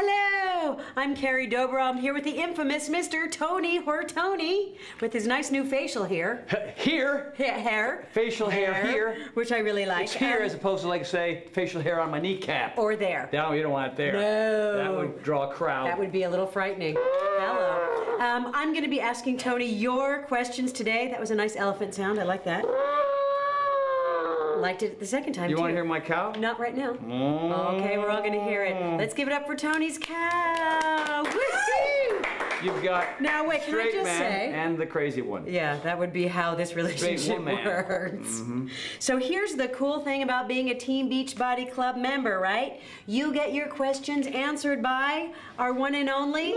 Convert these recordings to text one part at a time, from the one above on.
Hello, I'm Carrie Dobro. I'm here with the infamous Mr. Tony Hortoni with his nice new facial hair. Hair. Facial hair here. Which I really like. It's here as opposed to, like, say, facial hair on my kneecap. Or there. No, you don't want it there. No. That would draw a crowd. That would be a little frightening. Hello. I'm going to be asking Tony your questions today. That was a nice elephant sound. I like that. Liked it the second time, You too. want to hear my cow? Not right now. Okay, we're all going to hear it. Let's give it up for Tony's cow. Woo-hoo! You've got Now, wait, can I straight just man say- and the crazy one. Yeah, that would be how this relationship woman. works. So here's the cool thing about being a Team Beachbody Club member, right? You get your questions answered by our one and only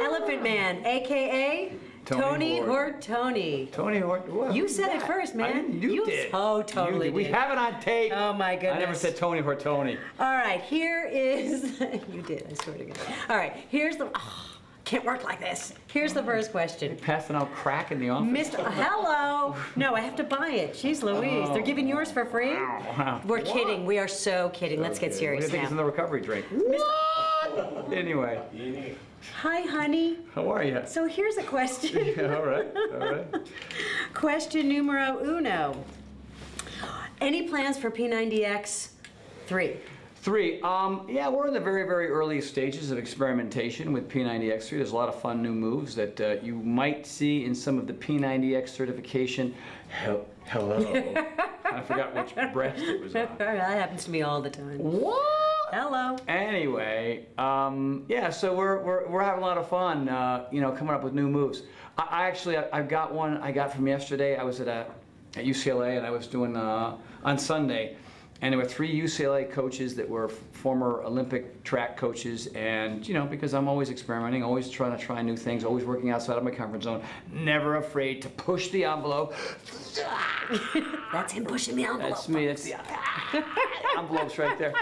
Elephant Man, a.k.a. Tony Hortoni. Tony Horton. What? You said it first, man. You did. Oh, totally We did. have it on tape. Oh, my goodness. I never said Tony Hortoni. All right, here is... You did, I swear to God. All right, here's the... Oh, can't work like this. Here's the first question. Passing out crack in the office. Hello. No, I have to buy it. Jeez Louise. They're giving yours for free? Wow. We're kidding. We are so kidding. Let's get What do serious you think it's in the now. recovery drink? Anyway, Hi, honey. how are you? So here's a question. All right, all right. Question numero uno. Any plans for P90X 3? 3, yeah, we're in the very, very early stages of experimentation with P90X3. There's a lot of fun new moves that you might see in some of the P90X certification. Hello. I forgot which breast it was on. That happens to me all the time. What? Hello. Anyway, yeah, so we're having a lot of fun, you know, coming up with new moves. I've got one I got from yesterday. I was at UCLA and I was doing on Sunday. And there were 3 UCLA coaches that were former Olympic track coaches, and, you know, because I'm always experimenting, always trying to try new things, always working outside of my comfort zone, never afraid to push the envelope. That's him pushing the envelope. That's me, that's the envelope's right there.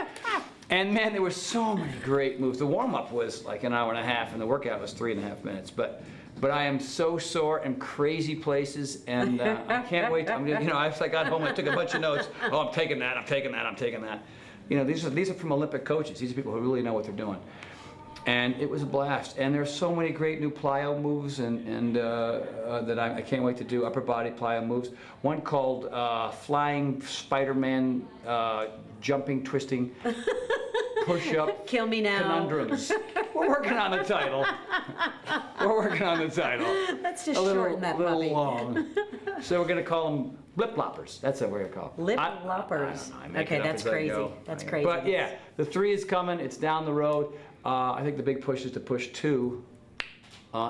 And man, there were so many great moves. The warm-up was like an hour and a half, and the workout was 3.5 minutes. But I am so sore in crazy places, and I can't wait. You know, I got home, I took a bunch of notes. Oh, I'm taking that, I'm taking that, I'm taking that. You know, these are from Olympic coaches. These are people who really know what they're doing. And it was a blast. And there's so many great new plyo moves and that I can't wait to do, upper body plyo moves. One called Flying Spider-Man Jumping, Twisting, Push-Up, Kill me now. Conundrums. We're working on the title. We're working on the title. Let's just A little, shorten that little puppy. long. So we're going to call them lip loppers. That's what we're going to call them. Lip I loppers. don't know. I make Okay, it up that's as I crazy. go. That's crazy. But yeah, the 3 is coming. It's down the road. I think the big push is to push 2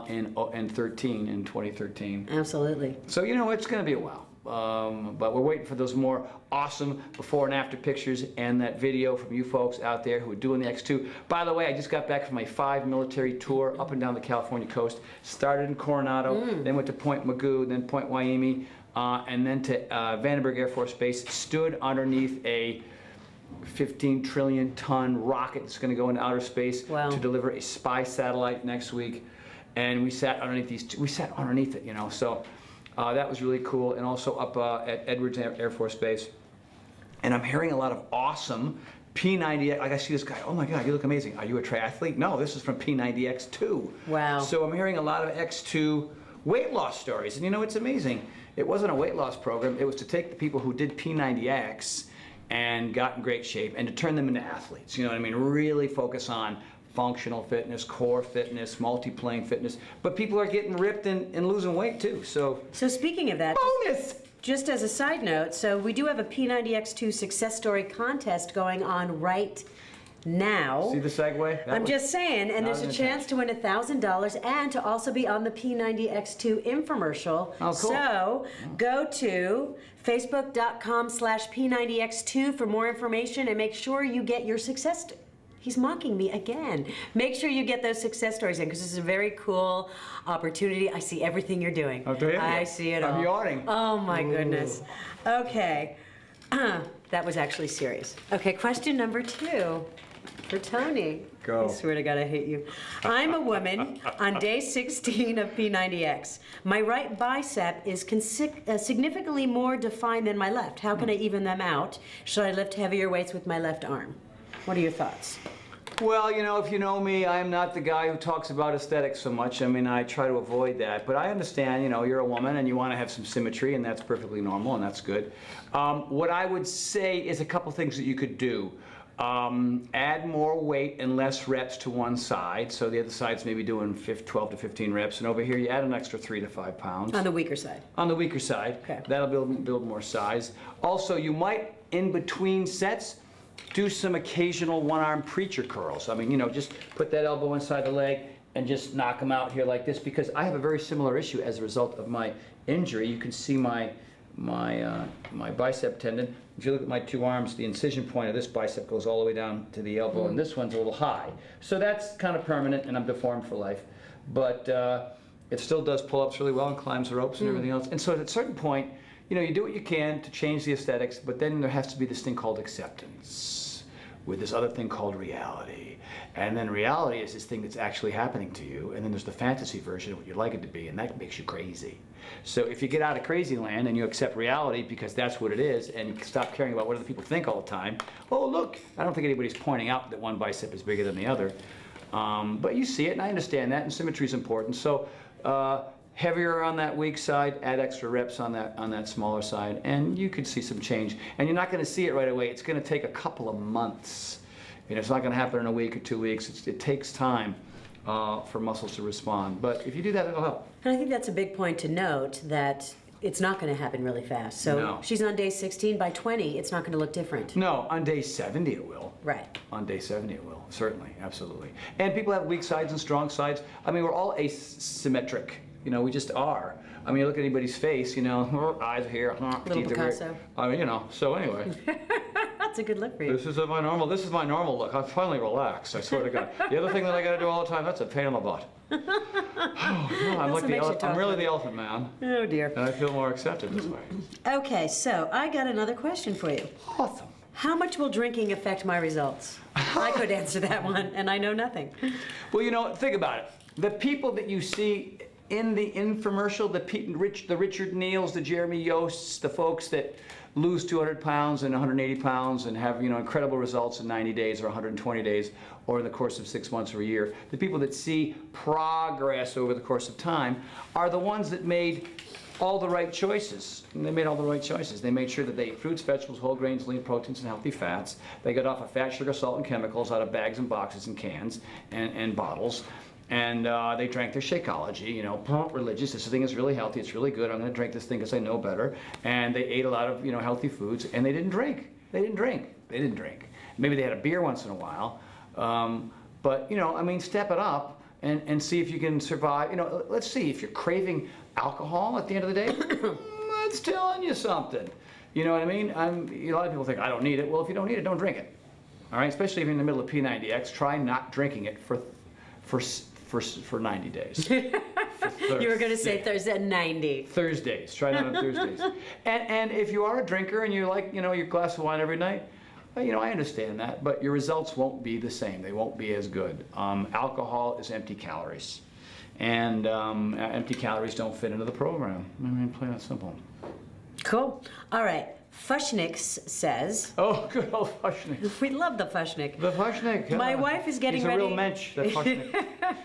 in 2013. Absolutely. So, you know, it's going to be a while. But we're waiting for those more awesome before and after pictures and that video from you folks out there who are doing the X2. By the way, I just got back from my 5 military tour up and down the California coast. Started in Coronado, then went to Point Mugu, then Point Waimea, and then to Vandenberg Air Force Base. Stood underneath a 15 trillion ton rocket that's going to go into outer space to deliver a spy satellite next week. And we sat underneath we sat underneath it, you know, so that was really cool. And also up at Edwards Air Force Base. And I'm hearing a lot of awesome P90X. Like I see this guy, oh my God, you look amazing. Are you a triathlete? No, this is from P90X2. Wow. So I'm hearing a lot of X2 weight loss stories. And you know, it's amazing. It wasn't a weight loss program. It was to take the people who did P90X and got in great shape and to turn them into athletes. You know what I mean? Really focus on functional fitness, core fitness, multi-plane fitness. But people are getting ripped and losing weight too. So speaking of that, bonus! just as a side note, so we do have a P90X2 success story contest going on right now. See the segue? I'm just saying, and there's a chance to win $1,000 and to also be on the P90X2 infomercial. Oh, cool. So go to facebook.com/P90X2 for more information and make sure you get your success. He's mocking me again. Make sure you get those success stories in because this is a very cool opportunity. I see everything you're doing. Oh, do you? I see it all. I'm yawning. Oh my goodness. Okay. That was actually serious. Okay, question number 2 for Tony. Go. I swear to God, I hate you. I'm a woman on day 16 of P90X. My right bicep is significantly more defined than my left. How can I even them out? Should I lift heavier weights with my left arm? What are your thoughts? Well, if you know me, I'm not the guy who talks about aesthetics so much. I mean, I try to avoid that. But I understand, you're a woman and you want to have some symmetry, and that's perfectly normal, and that's good. What I would say is a couple things that you could do. Add more weight and less reps to one side. So the other side's maybe doing 12 to 15 reps. And over here, you add an extra 3 to 5 pounds. On the weaker side. On the weaker side. Okay. That'll build more size. Also, you might, in between sets, do some occasional one-arm preacher curls. I mean, just put that elbow inside the leg and just knock them out here like this, because I have a very similar issue as a result of my injury. You can see my bicep tendon. If you look at my two arms, the incision point of this bicep goes all the way down to the elbow, and this one's a little high. So that's kind of permanent, and I'm deformed for life. But it still does pull-ups really well and climbs the ropes and everything else. And so at a certain point, you do what you can to change the aesthetics, but then there has to be this thing called acceptance with this other thing called reality. And then reality is this thing that's actually happening to you, and then there's the fantasy version of what you'd like it to be, and that makes you crazy. So if you get out of crazy land and you accept reality because that's what it is, and you stop caring about what other people think all the time, oh look, I don't think anybody's pointing out that one bicep is bigger than the other. But you see it, and I understand that, and symmetry is important. So heavier on that weak side, add extra reps on that smaller side, and you could see some change. And you're not going to see it right away. It's going to take a couple of months. It's not going to happen in a week or 2 weeks. It takes time for muscles to respond. But if you do that, it'll help. And I think that's a big point to note, that it's not going to happen really fast. So No. she's on day 16. By 20, it's not going to look different. No, on day 70 it will. Right. On day 70 it will, certainly, absolutely. And people have weak sides and strong sides. I mean, we're all asymmetric. We just are. I mean, you look at anybody's face, eyes are here, teeth are Picasso. here. I mean, so anyway. That's a good look for you. This is my normal look. I'm finally relaxed, I swear to God. The other thing that I got to do all the time, that's a pain in the butt. Oh, no, I'm really the elephant man. Oh, dear. And I feel more accepted this way. Okay, so I got another question for you. Awesome. How much will drinking affect my results? I could answer that one, and I know nothing. Well, think about it. The people that you see in the infomercial, the Richard Neals, the Jeremy Yosts, the folks that lose 200 pounds and 180 pounds and have incredible results in 90 days or 120 days or in the course of 6 months or a year, the people that see progress over the course of time are the ones that made all the right choices. And they made all the right choices. They made sure that they ate fruits, vegetables, whole grains, lean proteins, and healthy fats. They got off of fat, sugar, salt, and chemicals out of bags and boxes and cans and bottles. And they drank their Shakeology, religious. This thing is really healthy. It's really good. I'm going to drink this thing because I know better. And they ate a lot of, healthy foods. And they didn't drink. Maybe they had a beer once in a while. But, step it up and see if you can survive. Let's see. If you're craving alcohol at the end of the day, that's telling you something. You know what I mean? A lot of people think, I don't need it. Well, if you don't need it, don't drink it. All right? Especially if you're in the middle of P90X, try not drinking it for 90 days. You were going to say Thursday 90. Thursdays. Try that on Thursdays. And if you are a drinker and you like, your glass of wine every night, I understand that, but your results won't be the same. They won't be as good. Alcohol is empty calories. And empty calories don't fit into the program. I mean, plain and simple. Cool. All right. Fushniks says. Oh, good old Fushnik. We love the Fushnik. The Fushnik. My wife is getting ready. He's a real mensch, that Fushnik.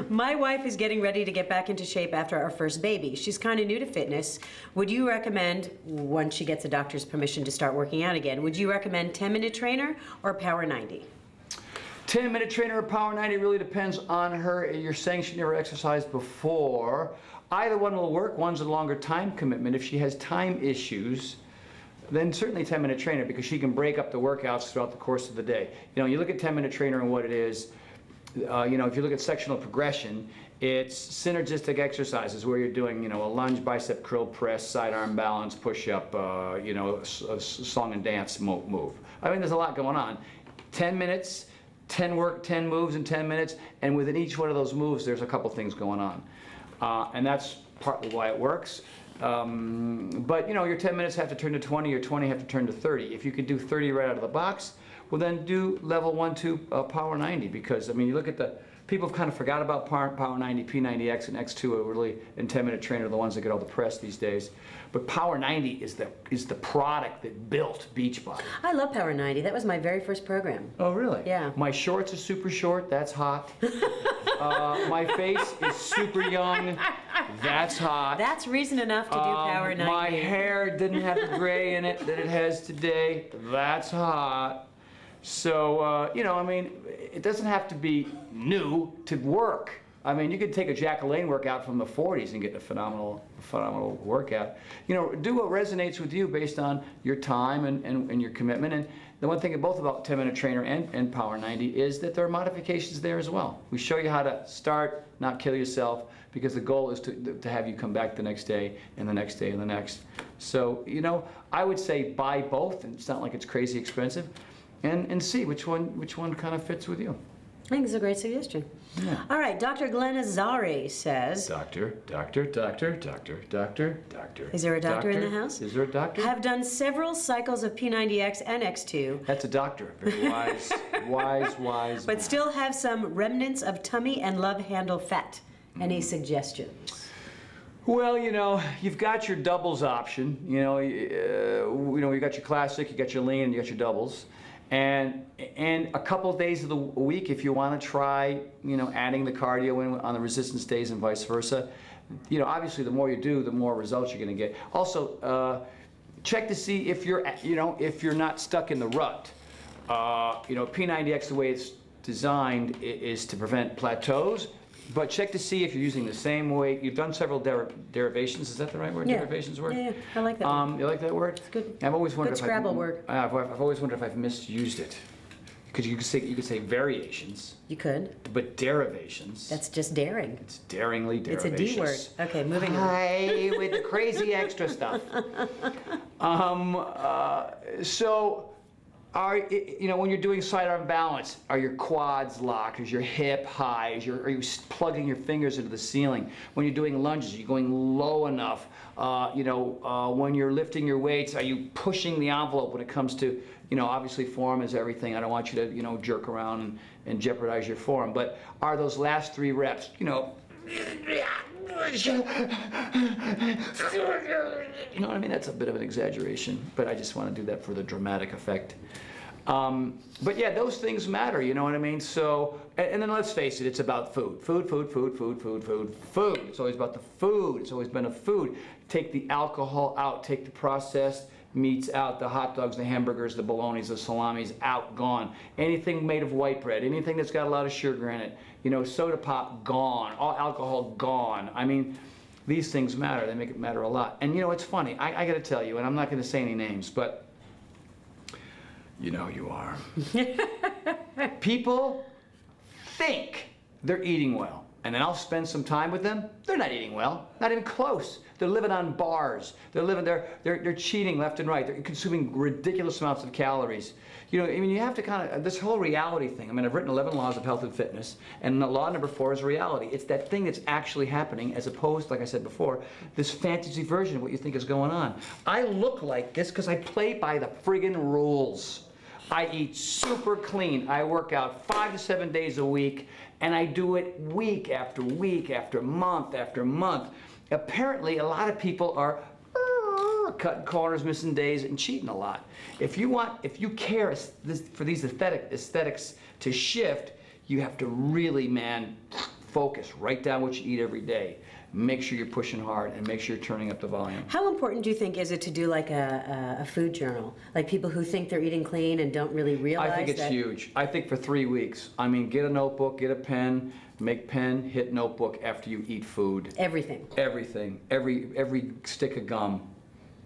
My wife is getting ready to get back into shape after our first baby. She's kind of new to fitness. Would you recommend, once she gets a doctor's permission to start working out again, would you recommend 10-minute trainer or Power 90? 10-minute trainer or Power 90 really depends on her. You're saying she never exercised before. Either one will work. One's a longer time commitment. If she has time issues, then certainly 10-minute trainer, because she can break up the workouts throughout the course of the day. You look at 10-minute trainer and what it is. If you look at sectional progression, it's synergistic exercises where you're doing, a lunge, bicep curl, press, sidearm balance, push-up, a song and dance move. I mean, there's a lot going on. 10 minutes, 10 moves in 10 minutes, and within each one of those moves, there's a couple things going on. And that's partly why it works. But your 10 minutes have to turn to 20, your 20 have to turn to 30. If you could do 30 right out of the box, well then do level 1, 2 Power 90, because you look at the people have kind of forgot about Power 90, P90X, and X2 are really, and 10-minute trainer are the ones that get all the press these days. But Power 90 is the product that built Beachbody. I love Power 90. That was my very first program. Oh, really? Yeah. My shorts are super short. That's hot. My face is super young. That's hot. That's reason enough to do Power 90. My hair didn't have the gray in it that it has today. That's hot. So, you know, I mean, it doesn't have to be new to work. I mean, you could take a Jack LaLanne workout from the 40s and get a phenomenal workout. You know, do what resonates with you based on your time and your commitment. And the one thing both about 10-minute trainer and Power 90 is that there are modifications there as well. We show you how to start, not kill yourself, because the goal is to have you come back the next day and the next day and the next. So, you know, I would say buy both, and it's not like it's crazy expensive, and see which one kind of fits with you. I think it's a great suggestion. Yeah. All right, Dr. Glenn Azari says... Doctor. Is there a doctor in the house? Is there a doctor? Have done several cycles of P90X and X2. That's a doctor. Very wise. wise. But still have some remnants of tummy and love handle fat. Any suggestions? Well, you know, you've got your doubles option. You know, you got your classic, you got your lean, and you got your doubles. And a couple of days of the week, if you want to try, you know, adding the cardio in on the resistance days and vice versa, you know, obviously the more you do, the more results you're going to get. Also, check to see if you're, you know, if you're not stuck in the rut. You know, P90X, the way it's designed, is to prevent plateaus. But check to see if you're using the same weight. You've done several derivations. Is that the right word? Yeah. Derivations word? Yeah, I like that word. You like that word? It's good. I've always wondered Good Scrabble word. I've always wondered if I've misused it. Because you could say variations. You could. But derivations. That's just daring. It's daringly It's a derivations. D word. Okay, moving on. Hi, with the crazy extra stuff. So, you know, when you're doing sidearm balance, are your quads locked? Is your hip high? Are you plugging your fingers into the ceiling? When you're doing lunges, are you going low enough? You know, when you're lifting your weights, are you pushing the envelope when it comes to, you know, obviously form is everything. I don't want you to, you know, jerk around and jeopardize your form. But are those last 3 reps, you know, you know what I mean? That's a bit of an exaggeration, but I just want to do that for the dramatic effect. But yeah, those things matter, you know what I mean? So, and then let's face it, it's about food. Food. It's always about the food. It's always been a food. Take the alcohol out, take the processed meats out, the hot dogs, the hamburgers, the bolognas, the salamis, out, gone. Anything made of white bread, anything that's got a lot of sugar in it, you know, soda pop, gone. All alcohol, gone. I mean, these things matter. They make it matter a lot. And you know, it's funny. I got to tell you, and I'm not going to say any names, but you know you are. People think they're eating well. And then I'll spend some time with them. They're not eating well, not even close. They're living on bars. They're cheating left and right. They're consuming ridiculous amounts of calories. You know, I mean, you have to kind of, this whole reality thing. I mean, I've written 11 laws of health and fitness, and law number 4 is reality. It's that thing that's actually happening, as opposed, like I said before, this fantasy version of what you think is going on. I look like this because I play by the friggin' rules. I eat super clean. I work out 5 to 7 days a week, and I do it week after week after month after month. Apparently, a lot of people are cutting corners, missing days, and cheating a lot. If you care for these aesthetics to shift, you have to really, man, focus. Write down what you eat every day. Make sure you're pushing hard and make sure you're turning up the volume. How important do you think is it to do like a food journal? Like people who think they're eating clean and don't really realize that? I think it's huge. I think for 3 weeks. I mean, get a notebook, get a pen, make pen, hit notebook after you eat food. Everything. Everything. Every stick of gum.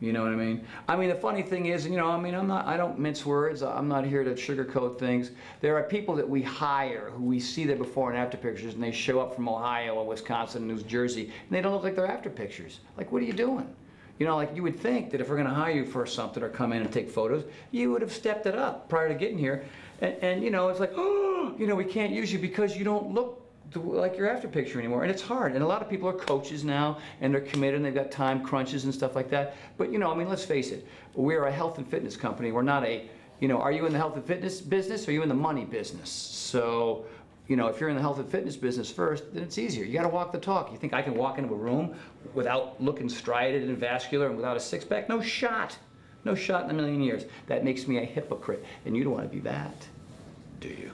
You know what I mean? I mean, the funny thing is, you know, I mean, I don't mince words. I'm not here to sugarcoat things. There are people that we hire who we see their before and after pictures, and they show up from Ohio or Wisconsin, New Jersey, and they don't look like their after pictures. Like, what are you doing? You know, like you would think that if we're going to hire you for something or come in and take photos, you would have stepped it up prior to getting here. And you know, it's like, oh, you know, we can't use you because you don't look like your after picture anymore, and it's hard. And a lot of people are coaches now, and they're committed, and they've got time crunches and stuff like that. But you know, I mean, let's face it, we're a health and fitness company. We're not a, you know, are you in the health and fitness business, or are you in the money business? So you know, if you're in the health and fitness business first, then it's easier. You got to walk the talk. You think I can walk into a room without looking strided and vascular and without a six-pack? No shot. No shot in a million years. That makes me a hypocrite, and you don't want to be that, do you?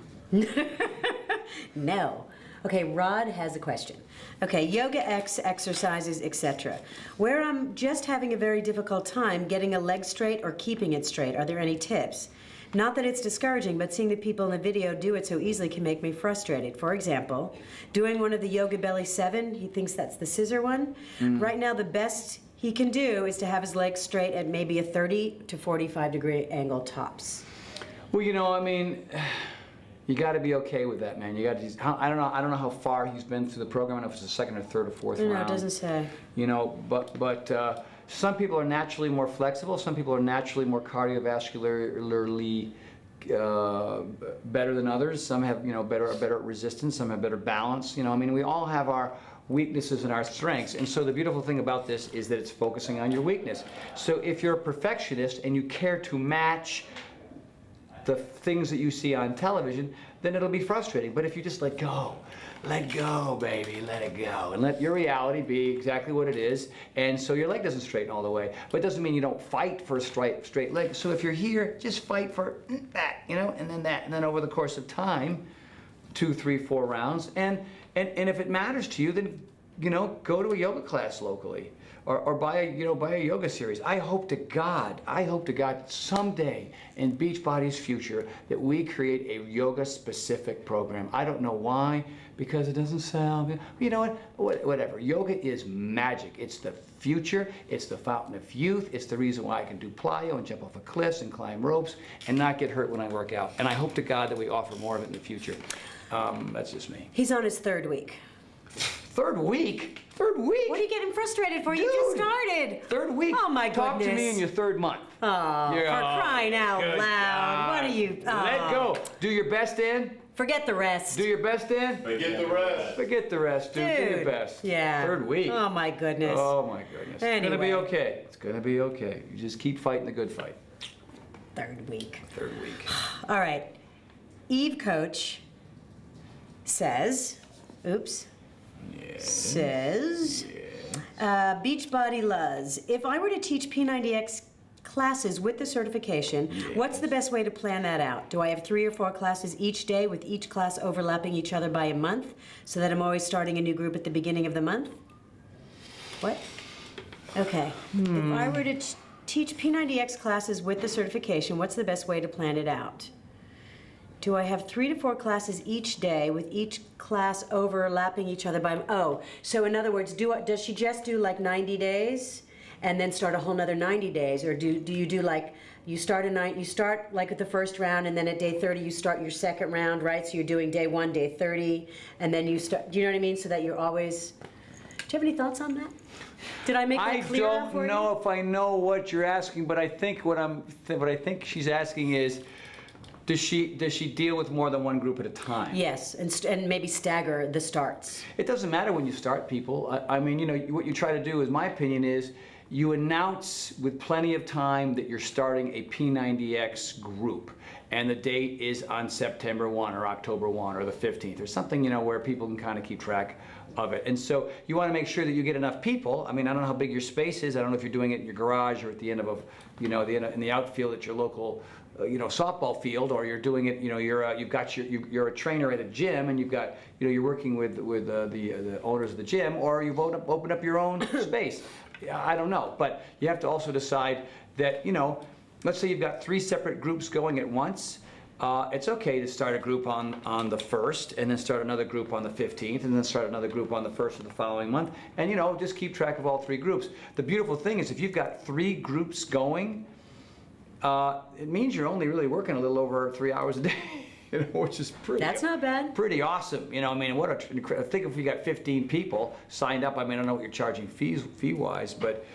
No. Okay, Rod has a question. Okay, yoga exercises, etc. Where I'm just having a very difficult time getting a leg straight or keeping it straight, are there any tips? Not that it's discouraging, but seeing the people in the video do it so easily can make me frustrated. For example, doing one of the Yoga Belly 7, he thinks that's the scissor one. Right now, the best he can do is to have his legs straight at maybe a 30 to 45 degree angle tops. Well, you know, I mean, you got to be okay with that, man. You got to. I don't know how far he's been through the program. I don't know if it's the second or third or fourth round. No, it doesn't say. You know, but some people are naturally more flexible. Some people are naturally more cardiovascularly better than others. Some have, you know, better at resistance. Some have better balance. You know, I mean, we all have our weaknesses and our strengths. And so the beautiful thing about this is that it's focusing on your weakness. So if you're a perfectionist and you care to match the things that you see on television, then it'll be frustrating. But if you just let go, baby, let it go, and let your reality be exactly what it is, and so your leg doesn't straighten all the way. But it doesn't mean you don't fight for a straight leg. So if you're here, just fight for that, you know, and then that, and then over the course of time, 2, 3, 4 rounds, and if it matters to you, then, you know, go to a yoga class locally. Or buy a yoga series. I hope to God someday in Beachbody's future that we create a yoga specific program. I don't know why, because it doesn't sound, you know what, whatever. Yoga is magic. It's the future, it's the fountain of youth, it's the reason why I can do plyo and jump off of cliffs and climb ropes and not get hurt when I work out. And I hope to God that we offer more of it in the future. That's just me. He's on his 3rd week. Third week? Third week? What are you getting frustrated for? Dude, You just started. 3rd week? Oh my goodness. Talk to me in your 3rd month. Oh, for crying out good loud. God. What are you? Oh. Let go. Do your best, Dan. Forget the rest. Do your best, Dan. Forget the rest. Forget the rest, dude. Do your best. Yeah. 3rd week. Oh my goodness. Oh my goodness. Anyway. It's gonna be okay. It's gonna be okay. You just keep fighting the good fight. 3rd week. 3rd week. All right. Eve Coach says, says, Beachbody Luz, if I were to teach P90X classes with the certification, what's the best way to plan that out? Do I have 3 or 4 classes each day with each class overlapping each other by a month so that I'm always starting a new group at the beginning of the month? What? Okay. If I were to teach P90X classes with the certification, what's the best way to plan it out? Do I have 3 to 4 classes each day with each class overlapping each other by, so in other words, does she just do like 90 days and then start a whole nother 90 days? Or do you do like, you start like at the first round and then at day 30 you start your second round, right? So you're doing day 1, day 30, and then you start, do you know what I mean? So that you're always, do you have any thoughts on that? Did I make that clear for you? I don't know if I know what you're asking, but I think what I think she's asking is, does she deal with more than one group at a time? Yes, and maybe stagger the starts. It doesn't matter when you start, people. I mean, you know, what you try to do, is my opinion, is you announce with plenty of time that you're starting a P90X group, and the date is on September 1 or October 1 or the 15th or something, you know, where people can kind of keep track of it. And so you want to make sure that you get enough people. I mean, I don't know how big your space is. I don't know if you're doing it in your garage or at the end of a, you know, in the outfield at your local, you know, softball field, or you're doing it, you know, you're a trainer at a gym, and you've got, you know, you're working with the owners of the gym, or you've opened up your own space. I don't know, but you have to also decide that, you know, let's say you've got 3 separate groups going at once. It's okay to start a group on the 1st, and then start another group on the 15th, and then start another group on the 1st of the following month, and, you know, just keep track of all 3 groups. The beautiful thing is, if you've got 3 groups going, it means you're only really working a little over 3 hours a day, you know, which is pretty. That's not bad. Pretty awesome. You know, I mean, think if you got 15 people signed up. I mean, I don't know what you're charging fee-wise, but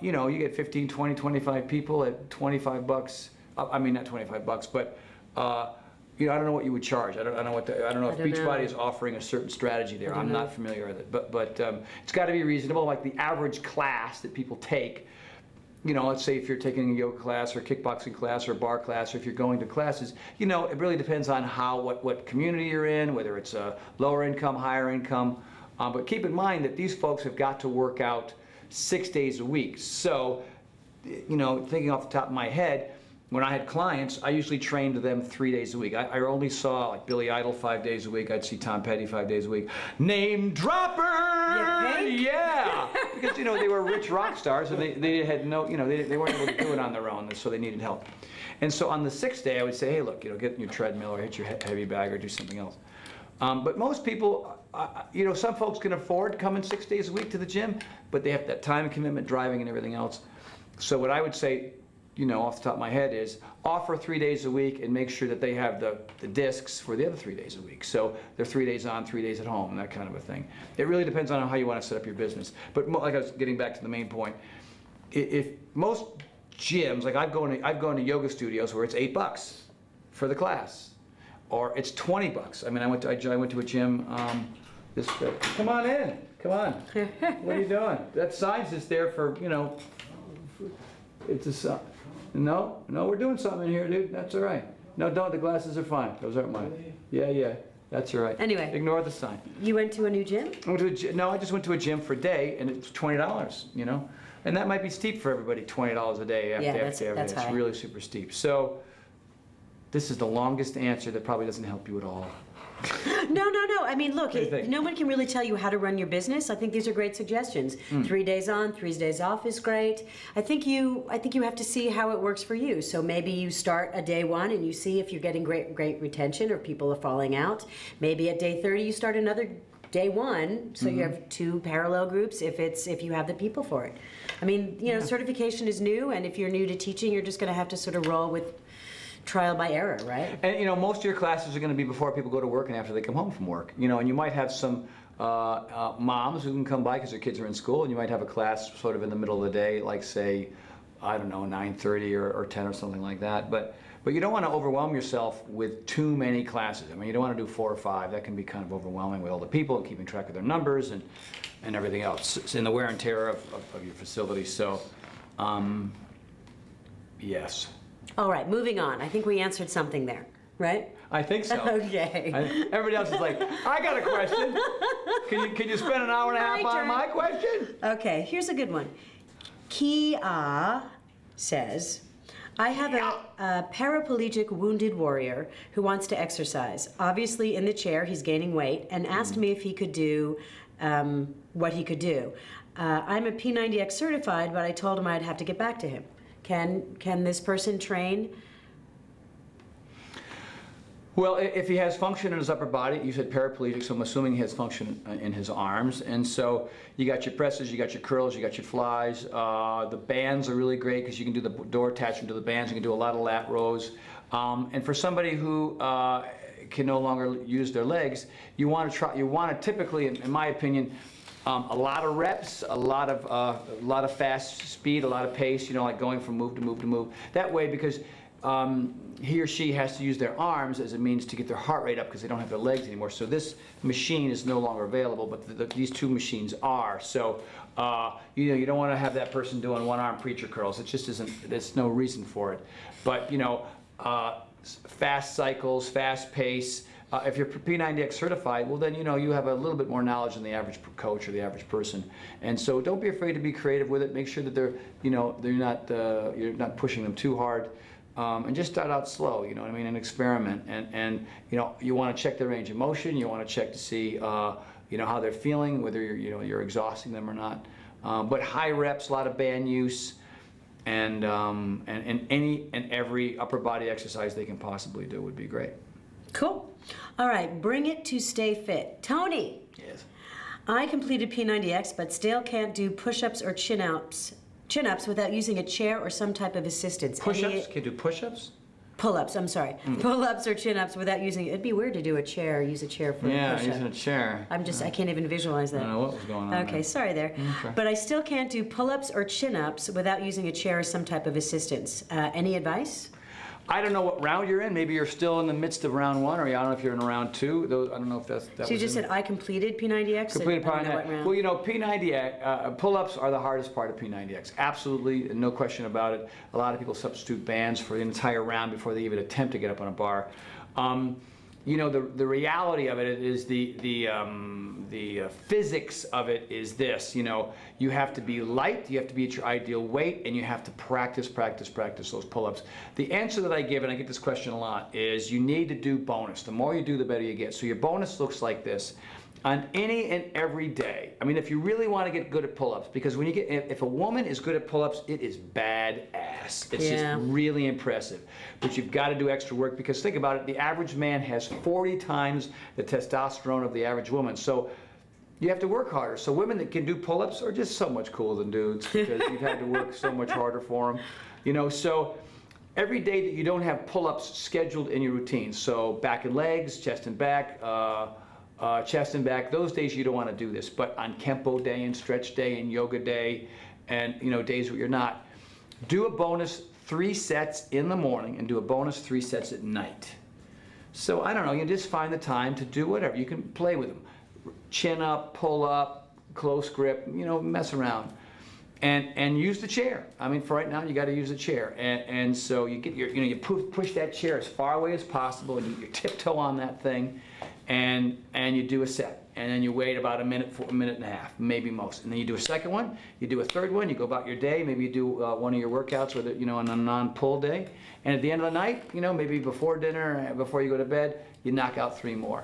you know, you get 15, 20, 25 people at $25. I mean, not $25, but you know, I don't know what you would charge. I don't know if Beachbody is offering a certain strategy there. I'm not familiar with it, but it's got to be reasonable. Like the average class that people take let's say if you're taking a yoga class or kickboxing class or bar class, or if you're going to classes, it really depends on what community you're in, whether it's a lower income, higher income. But keep in mind that these folks have got to work out 6 days a week. So, thinking off the top of my head, when I had clients, I usually trained them 3 days a week. I only saw like Billy Idol 5 days a week. I'd see Tom Petty 5 days a week. Name dropper! You think? Yeah! Because, they were rich rock stars, and they had no, they weren't able to do it on their own, so they needed help. And so on the 6th day, I would say, hey, look, get in your treadmill or hit your heavy bag or do something else. But most people, some folks can afford coming 6 days a week to the gym, but they have that time commitment, driving, and everything else. So what I would say, off the top of my head is offer 3 days a week and make sure that they have the discs for the other 3 days a week. So they're 3 days on, 3 days at home, that kind of a thing. It really depends on how you want to set up your business. But like I was getting back to the main point, if most gyms, like I've gone to yoga studios where it's $8 for the class, or it's $20. I mean, I went to a gym. Come on in. Come on. What are you doing? That sign's just there for It's a sign. No, we're doing something in here, dude. That's all right. No, don't. The glasses are fine. Those aren't mine. Yeah. That's all right. Anyway. Ignore the sign. You went to a new gym? I just went to a gym for a day, and it's $20, And that might be steep for everybody, $20 a day after that's It's high. really super steep. So this is the longest answer that probably doesn't help you at all. No. I mean, look, What do you think? no one can really tell you how to run your business. I think these are great suggestions. 3 days on, 3 days off is great. I think you have to see how it works for you. So maybe you start a day 1 and you see if you're getting great retention or people are falling out. Maybe at day 30 you start another day 1, so you have 2 parallel groups if you have the people for it. I mean, certification is new, and if you're new to teaching, you're just going to have to sort of roll with trial by error, right? And most of your classes are going to be before people go to work and after they come home from work. And you might have some moms who can come by because their kids are in school, and you might have a class sort of in the middle of the day, like say, I don't know, 9:30 or 10 or something like that. But you don't want to overwhelm yourself with too many classes. I mean, you don't want to do 4 or 5. That can be kind of overwhelming with all the people and keeping track of their numbers and everything else. It's in the wear and tear of your facility. So, yes. All right, moving on. I think we answered something there, right? I think so. Okay. Everybody else is like, I got a question. Can you spend an hour and a half My on turn. my question? Okay, here's a good one. Kia says, I have a paraplegic wounded warrior who wants to exercise. Obviously in the chair, he's gaining weight, and asked me if he could do what he could do. I'm a P90X certified, but I told him I'd have to get back to him. Can this person train? Well, if he has function in his upper body, you said paraplegic, so I'm assuming he has function in his arms. And so you got your presses, you got your curls, you got your flies. The bands are really great because you can do the door attachment to the bands. You can do a lot of lat rows. And for somebody who can no longer use their legs, you want to typically, in my opinion, a lot of reps, a lot of fast speed, a lot of pace. Like going from move to move to move. That way, because he or she has to use their arms as a means to get their heart rate up because they don't have their legs anymore. So this machine is no longer available, but these 2 machines are. So you don't want to have that person doing one-arm preacher curls. It just isn't. There's no reason for it. But fast cycles, fast pace. If you're P90X certified, well then you have a little bit more knowledge than the average coach or the average person. And so don't be afraid to be creative with it. Make sure that you're not pushing them too hard. And just start out slow, and experiment. And you want to check their range of motion. You want to check to see, how they're feeling, whether you're exhausting them or not. But high reps, a lot of band use, and any and every upper body exercise they can possibly do would be great. Cool. All right, bring it to stay fit. Tony. Yes. I completed P90X, but still can't do push-ups or chin-ups without using a chair or some type of assistance. Push-ups? Can you do push-ups? Pull-ups, I'm sorry. Pull-ups or chin-ups without using, it'd be weird to do use a chair for a push-up. Using a chair. I can't even visualize that. I don't know what was going on. Okay, sorry there. Okay. But I still can't do pull-ups or chin-ups without using a chair or some type of assistance. Any advice? I don't know what round you're in. Maybe you're still in the midst of round 1, or I don't know if you're in round 2. Those, I don't know if that So you just said I completed P90X? Completed I don't know what P90X. round. Well, you know, P90X, pull-ups are the hardest part of P90X. Absolutely, no question about it. A lot of people substitute bands for the entire round before they even attempt to get up on a bar. You know, the reality of it is the physics of it is this. You know, you have to be light, you have to be at your ideal weight, and you have to practice those pull-ups. The answer that I give, and I get this question a lot, is you need to do bonus. The more you do, the better you get. So your bonus looks like this. On any and every day. I mean, if you really want to get good at pull-ups, because when you get, if a woman is good at pull-ups, it is badass. It's just really impressive. But you've got to do extra work, because think about it, the average man has 40 times the testosterone of the average woman. So you have to work harder. So women that can do pull-ups are just so much cooler than dudes, because you've had to work so much harder for them. You know, so every day that you don't have pull-ups scheduled in your routine, so back and legs, chest and back, chest and back, those days you don't want to do this. But on Kempo day and stretch day and yoga day and, you know, days where you're not, do a bonus 3 sets in the morning and do a bonus 3 sets at night. So I don't know, you just find the time to do whatever. You can play with them. Chin up, pull up, close grip, you know, mess around. And use the chair. I mean, for right now, you got to use the chair. And so you get your, you know, you push that chair as far away as possible, and you tiptoe on that thing, and you do a set. And then you wait about a minute and a half, maybe most. And then you do a second one, you do a third one, you go about your day. Maybe you do one of your workouts with it, you know, on a non-pull day. And at the end of the night, you know, maybe before dinner, before you go to bed, you knock out 3 more.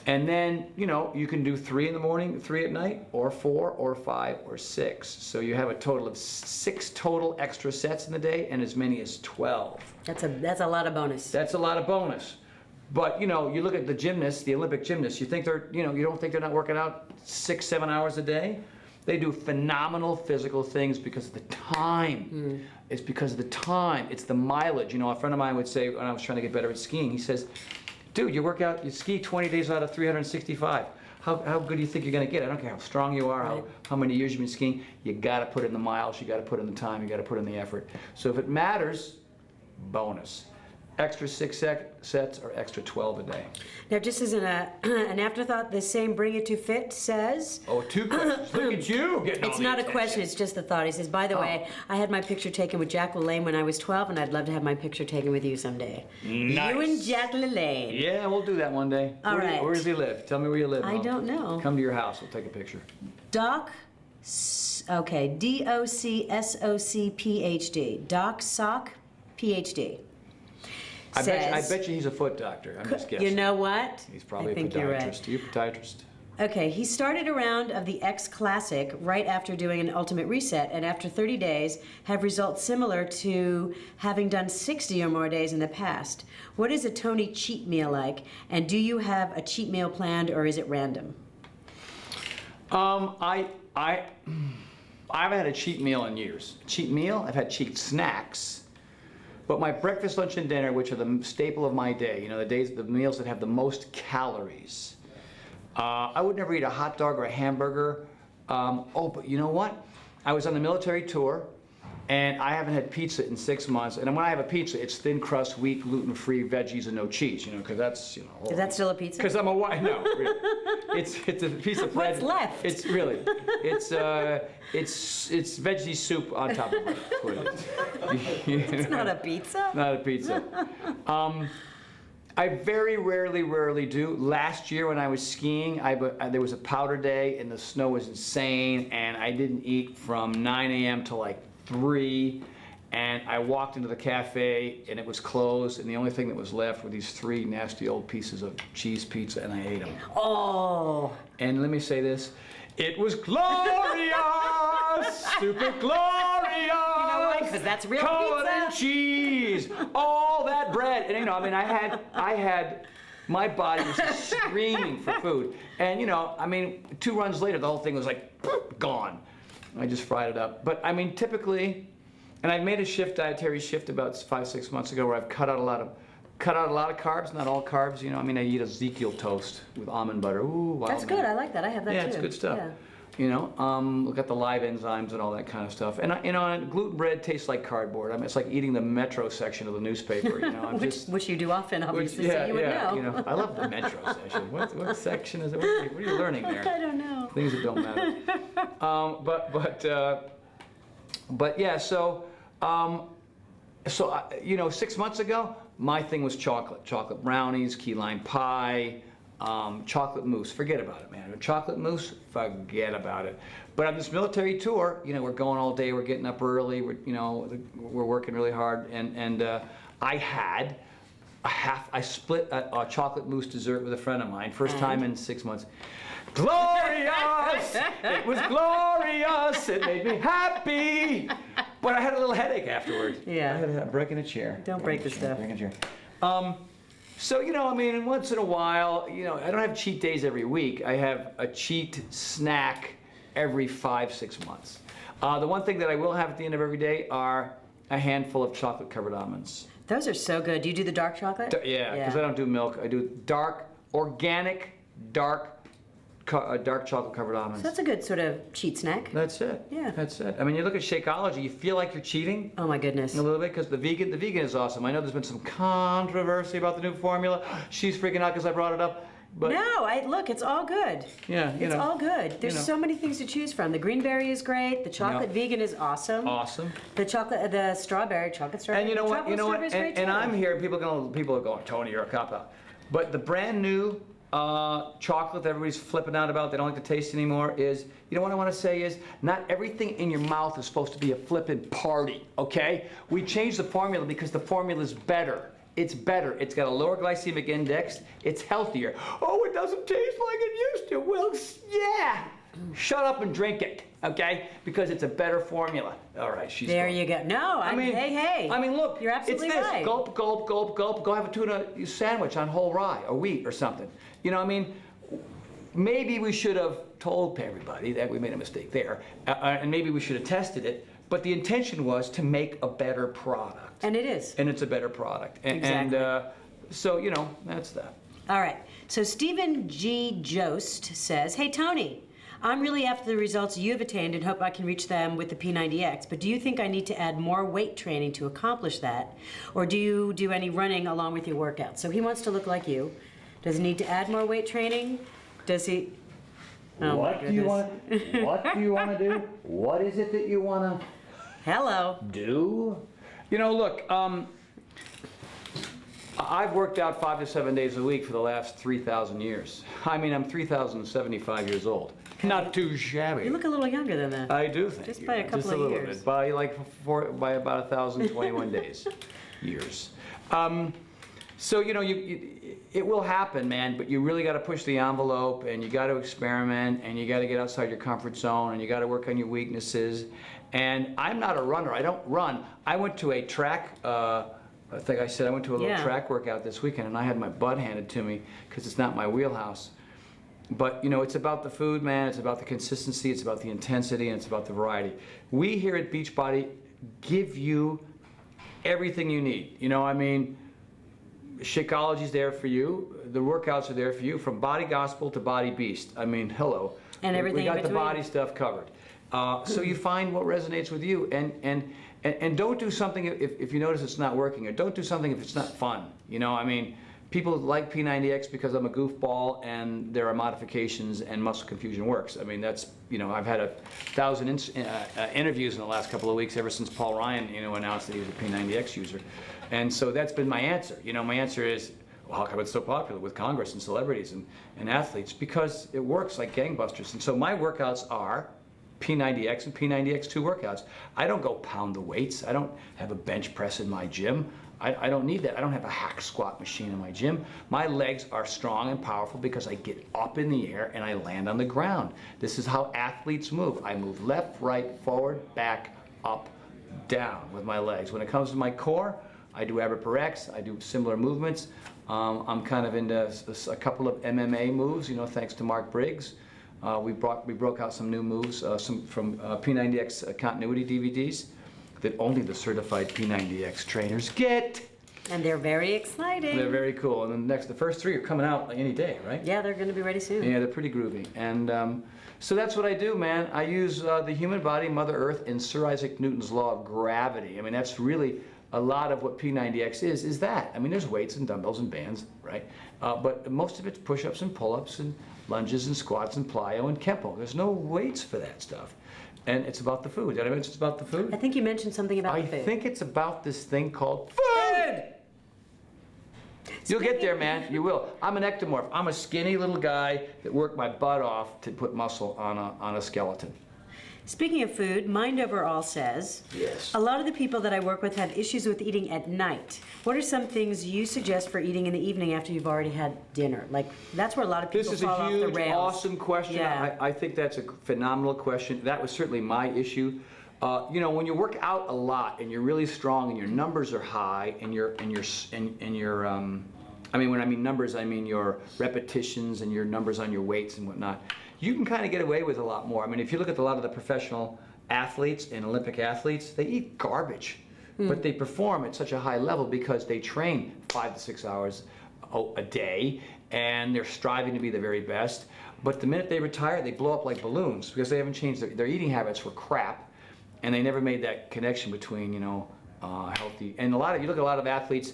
And then, you know, you can do 3 in the morning, 3 at night, or 4, or 5, or 6. So you have a total of 6 total extra sets in the day, and as many as 12. That's a lot of bonus. That's a lot of bonus. But, you know, you look at the gymnasts, the Olympic gymnasts, you think they're, you know, you don't think they're not working out 6, 7 hours a day? They do phenomenal physical things because of the time. It's because of the time. It's the mileage. You know, a friend of mine would say, when I was trying to get better at skiing, he says, dude, you work out, you ski 20 days out of 365. How good do you think you're going to get? I don't care how strong you are, how many years you've been skiing. You got to put in the miles, you got to put in the time, you got to put in the effort. So if it matters, bonus. Extra 6 sets or extra 12 a day. Now, just as an afterthought, the same Bring It to Fit says... Oh, 2 questions. Look at you getting all It's the not attention. a question, it's just a thought. He says, by the way, I had my picture taken with Jack LaLanne when I was 12, and I'd love to have my picture taken with you someday. Nice. You and Jack LaLanne. Yeah, we'll do that one day. All right. Where does he live? Tell me where you live, I Mom. don't know. Come to your house, we'll take a picture. Okay, DOCSOC PhD. Doc Sock PhD. I bet you he's a foot doctor. I'm just guessing. You know what? He's probably I think a you're podiatrist. right. Are you a podiatrist? Okay, he started a round of the X Classic right after doing an ultimate reset, and after 30 days have results similar to having done 60 or more days in the past. What is a Tony cheat meal like, and do you have a cheat meal planned, or is it random? I haven't had a cheat meal in years. Cheat meal? I've had cheat snacks. But my breakfast, lunch, and dinner, which are the staple of my day, you know, the meals that have the most calories. I would never eat a hot dog or a hamburger. But you know what? I was on the military tour, and I haven't had pizza in 6 months. And when I have a pizza, it's thin crust, wheat, gluten-free, veggies, and no cheese. You know, because that's, you know. Is that still a pizza? Because I'm a white. No, really. It's a piece of bread. What's left? It's really. It's veggie soup on top of it. That's what it is. It's not a pizza? Not a pizza. I very rarely do. Last year when I was skiing, there was a powder day and the snow was insane, and I didn't eat from 9 a.m. to like 3, and I walked into the cafe and it was closed, and the only thing that was left were these 3 nasty old pieces of cheese pizza, and I ate them. Oh. And let me say this, it was glorious, super glorious. You know why? Because that's real Covered pizza. in cheese, all that bread. And you know, I mean, I had, my body was just screaming for food. And you know, I mean, 2 runs later, the whole thing was like, gone. I just fried it up. But I mean, typically, and I made a dietary shift about 5-6 months ago, where I've cut out a lot of carbs, not all carbs. You know, I mean, I eat Ezekiel toast with almond butter. Ooh, wow. That's good. I like that. I have that too. Yeah, it's good stuff. Yeah. Look at the live enzymes and all that kind of stuff. And gluten bread tastes like cardboard. I mean, it's like eating the Metro section of the newspaper. Which you do often, obviously, so you would know. I love the Metro section. What section is it? What are you learning there? I don't know. Things that don't matter. But yeah. So 6 months ago, my thing was chocolate brownies, key lime pie. Chocolate mousse, forget about it, man. Chocolate mousse, forget about it. But on this military tour, we're going all day, we're getting up early, we're working really hard, and I split a chocolate mousse dessert with a friend of mine, first time in 6 months. Glorious! It was glorious! It made me happy! But I had a little headache afterward. Yeah. I had breaking a chair. Don't break the stuff. Breaking a chair. So, once in a while, I don't have cheat days every week. I have a cheat snack every 5-6 months. The one thing that I will have at the end of every day are a handful of chocolate-covered almonds. Those are so good. Do you do the dark chocolate? Yeah, because I don't do milk. I do organic, dark chocolate-covered almonds. So that's a good sort of cheat snack. That's it. Yeah. That's it. I mean, you look at Shakeology, you feel like you're cheating. Oh my goodness. A little bit, because the vegan is awesome. I know there's been some controversy about the new formula. She's freaking out because I brought it up. But no, look, it's all good. Yeah, it's all good. There's so many things to choose from. The green berry is great. The chocolate vegan is awesome. Awesome. The chocolate strawberry. And you know what? And I'm here. People are going, Tony, you're a cop out. But the brand new chocolate that everybody's flipping out about, they don't like the taste anymore, is, what I want to say is, not everything in your mouth is supposed to be a flippin' party, okay? We changed the formula because the formula's better. It's better. It's got a lower glycemic index. It's healthier. Oh, it doesn't taste like it used to. Well, yeah. Shut up and drink it, okay? Because it's a better formula. All right, she's there. Going. You go. No, hey. I mean, look. You're absolutely it's this. right. Gulp, gulp, gulp, gulp. Go have a tuna sandwich on whole rye or wheat or something. Maybe we should have told everybody that we made a mistake there, and maybe we should have tested it. But the intention was to make a better product. And it is. And it's a better product. Exactly. And so, that's that. All right. So Stephen G. Jost says, hey, Tony, I'm really after the results you have attained and hope I can reach them with the P90X, but do you think I need to add more weight training to accomplish that? Or do you do any running along with your workouts? So he wants to look like you. Does he need to add more weight training? Does he? Oh, what do you want to do? What is it that you want to do? Look, I've worked out 5 to 7 days a week for the last 3,000 years. I mean, I'm 3,075 years old. Not too shabby. You look a little younger than that. I do, thank Just you. by a couple Just a of little years. bit. By about 1,021 days. Years. So, it will happen, man, but you really got to push the envelope, and you got to experiment, and you got to get outside your comfort zone, and you got to work on your weaknesses. And I'm not a runner. I don't run. I went to a track, I think I said I went to a little track workout this weekend, and I had my butt handed to me because it's not my wheelhouse. But, it's about the food, man. It's about the consistency. It's about the intensity, and it's about the variety. We here at Beachbody give you everything you need. Shakeology's there for you. The workouts are there for you, from Body Gospel to Body Beast. I mean, hello. And everything we got in the between. body stuff covered. So you find what resonates with you, and don't do something if you notice it's not working, or don't do something if it's not fun. People like P90X because I'm a goofball, and there are modifications, and muscle confusion works. that's, I've had 1,000 interviews in the last couple of weeks ever since Paul Ryan, announced that he was a P90X user. And so that's been my answer. My answer is, well, how come it's so popular with Congress and celebrities and athletes? Because it works like gangbusters. And so my workouts are P90X and P90X2 workouts. I don't go pound the weights. I don't have a bench press in my gym. I don't need that. I don't have a hack squat machine in my gym. My legs are strong and powerful because I get up in the air and I land on the ground. This is how athletes move. I move left, right, forward, back, up, down with my legs. When it comes to my core, I do abra per X. I do similar movements. I'm kind of into a couple of MMA moves, thanks to Mark Briggs. We broke out some new moves, some from P90X continuity DVDs that only the certified P90X trainers get. And they're very exciting. They're very cool. And then the first 3 are coming out like any day, right? Yeah, they're going to be ready soon. Yeah, they're pretty groovy. And so that's what I do, man. I use the human body, Mother Earth, and Sir Isaac Newton's law of gravity. I mean, that's really a lot of what P90X is that. I mean, there's weights and dumbbells and bands, right? But most of it's push-ups and pull-ups and lunges and squats and plyo and kempo. There's no weights for that stuff. And it's about the food. Did I mention it's about the food? I think you mentioned something about the food. I think it's about this thing called food! You'll get there, man. You will. I'm an ectomorph. I'm a skinny little guy that worked my butt off to put muscle on a skeleton. Speaking of food, Mind Overall says, Yes. a lot of the people that I work with have issues with eating at night. What are some things you suggest for eating in the evening after you've already had dinner? Like, that's where a lot of people This is fall a off the huge, rails. awesome question. Yeah. I think that's a phenomenal question. That was certainly my issue. You know, when you work out a lot and you're really strong and your numbers are high and your I mean, when I mean numbers, I mean your repetitions and your numbers on your weights and whatnot. You can kind of get away with a lot more. I mean, if you look at a lot of the professional athletes and Olympic athletes, they eat garbage, but they perform at such a high level because they train 5 to 6 hours a day, and they're striving to be the very best. But the minute they retire, they blow up like balloons because they haven't changed their eating habits were crap, and they never made that connection between, you know, healthy. And you look at a lot of athletes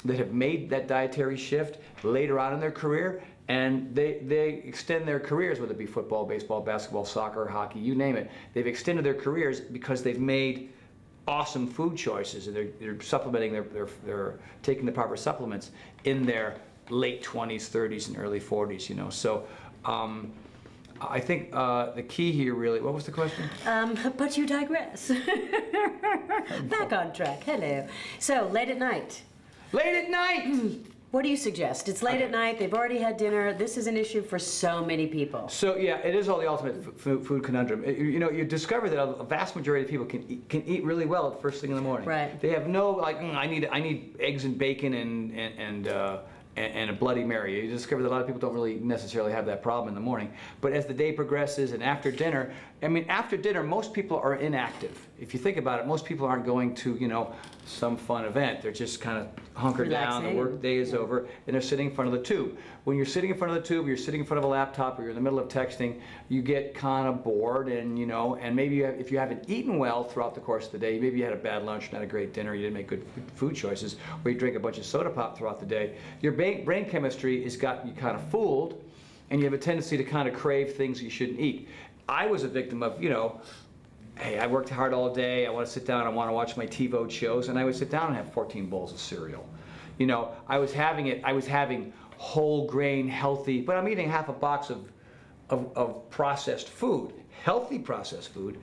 that have made that dietary shift later on in their career, and they extend their careers, whether it be football, baseball, basketball, soccer, hockey, you name it. They've extended their careers because they've made awesome food choices, and they're supplementing, they're taking the proper supplements in their late 20s, 30s, and early 40s, you know. So I think the key here really, what was the question? But you digress. Back on track. Hello. So, late at night. Late at night! What do you suggest? It's late at night, they've already had dinner. This is an issue for so many people. So yeah, it is all the ultimate food conundrum. You know, you discover that a vast majority of people can eat really well at first thing in the morning. Right. They have no like, I need eggs and bacon and a Bloody Mary. You discover that a lot of people don't really necessarily have that problem in the morning. But as the day progresses and after dinner, I mean, after dinner, most people are inactive. If you think about it, most people aren't going to, you know, some fun event. They're just kind of hunkered down, the work day is over, and they're sitting in front of the tube. When you're sitting in front of the tube, you're sitting in front of a laptop, or you're in the middle of texting, you get kind of bored, and, you know, and maybe if you haven't eaten well throughout the course of the day, maybe you had a bad lunch, not a great dinner, you didn't make good food choices, or you drink a bunch of soda pop throughout the day, your brain chemistry has got you kind of fooled, and you have a tendency to kind of crave things you shouldn't eat. I was a victim of, you know, hey, I worked hard all day, I want to sit down, I want to watch my TiVo shows, and I would sit down and have 14 bowls of cereal. You know, I was having whole grain, healthy, but I'm eating half a box of processed food, healthy processed food.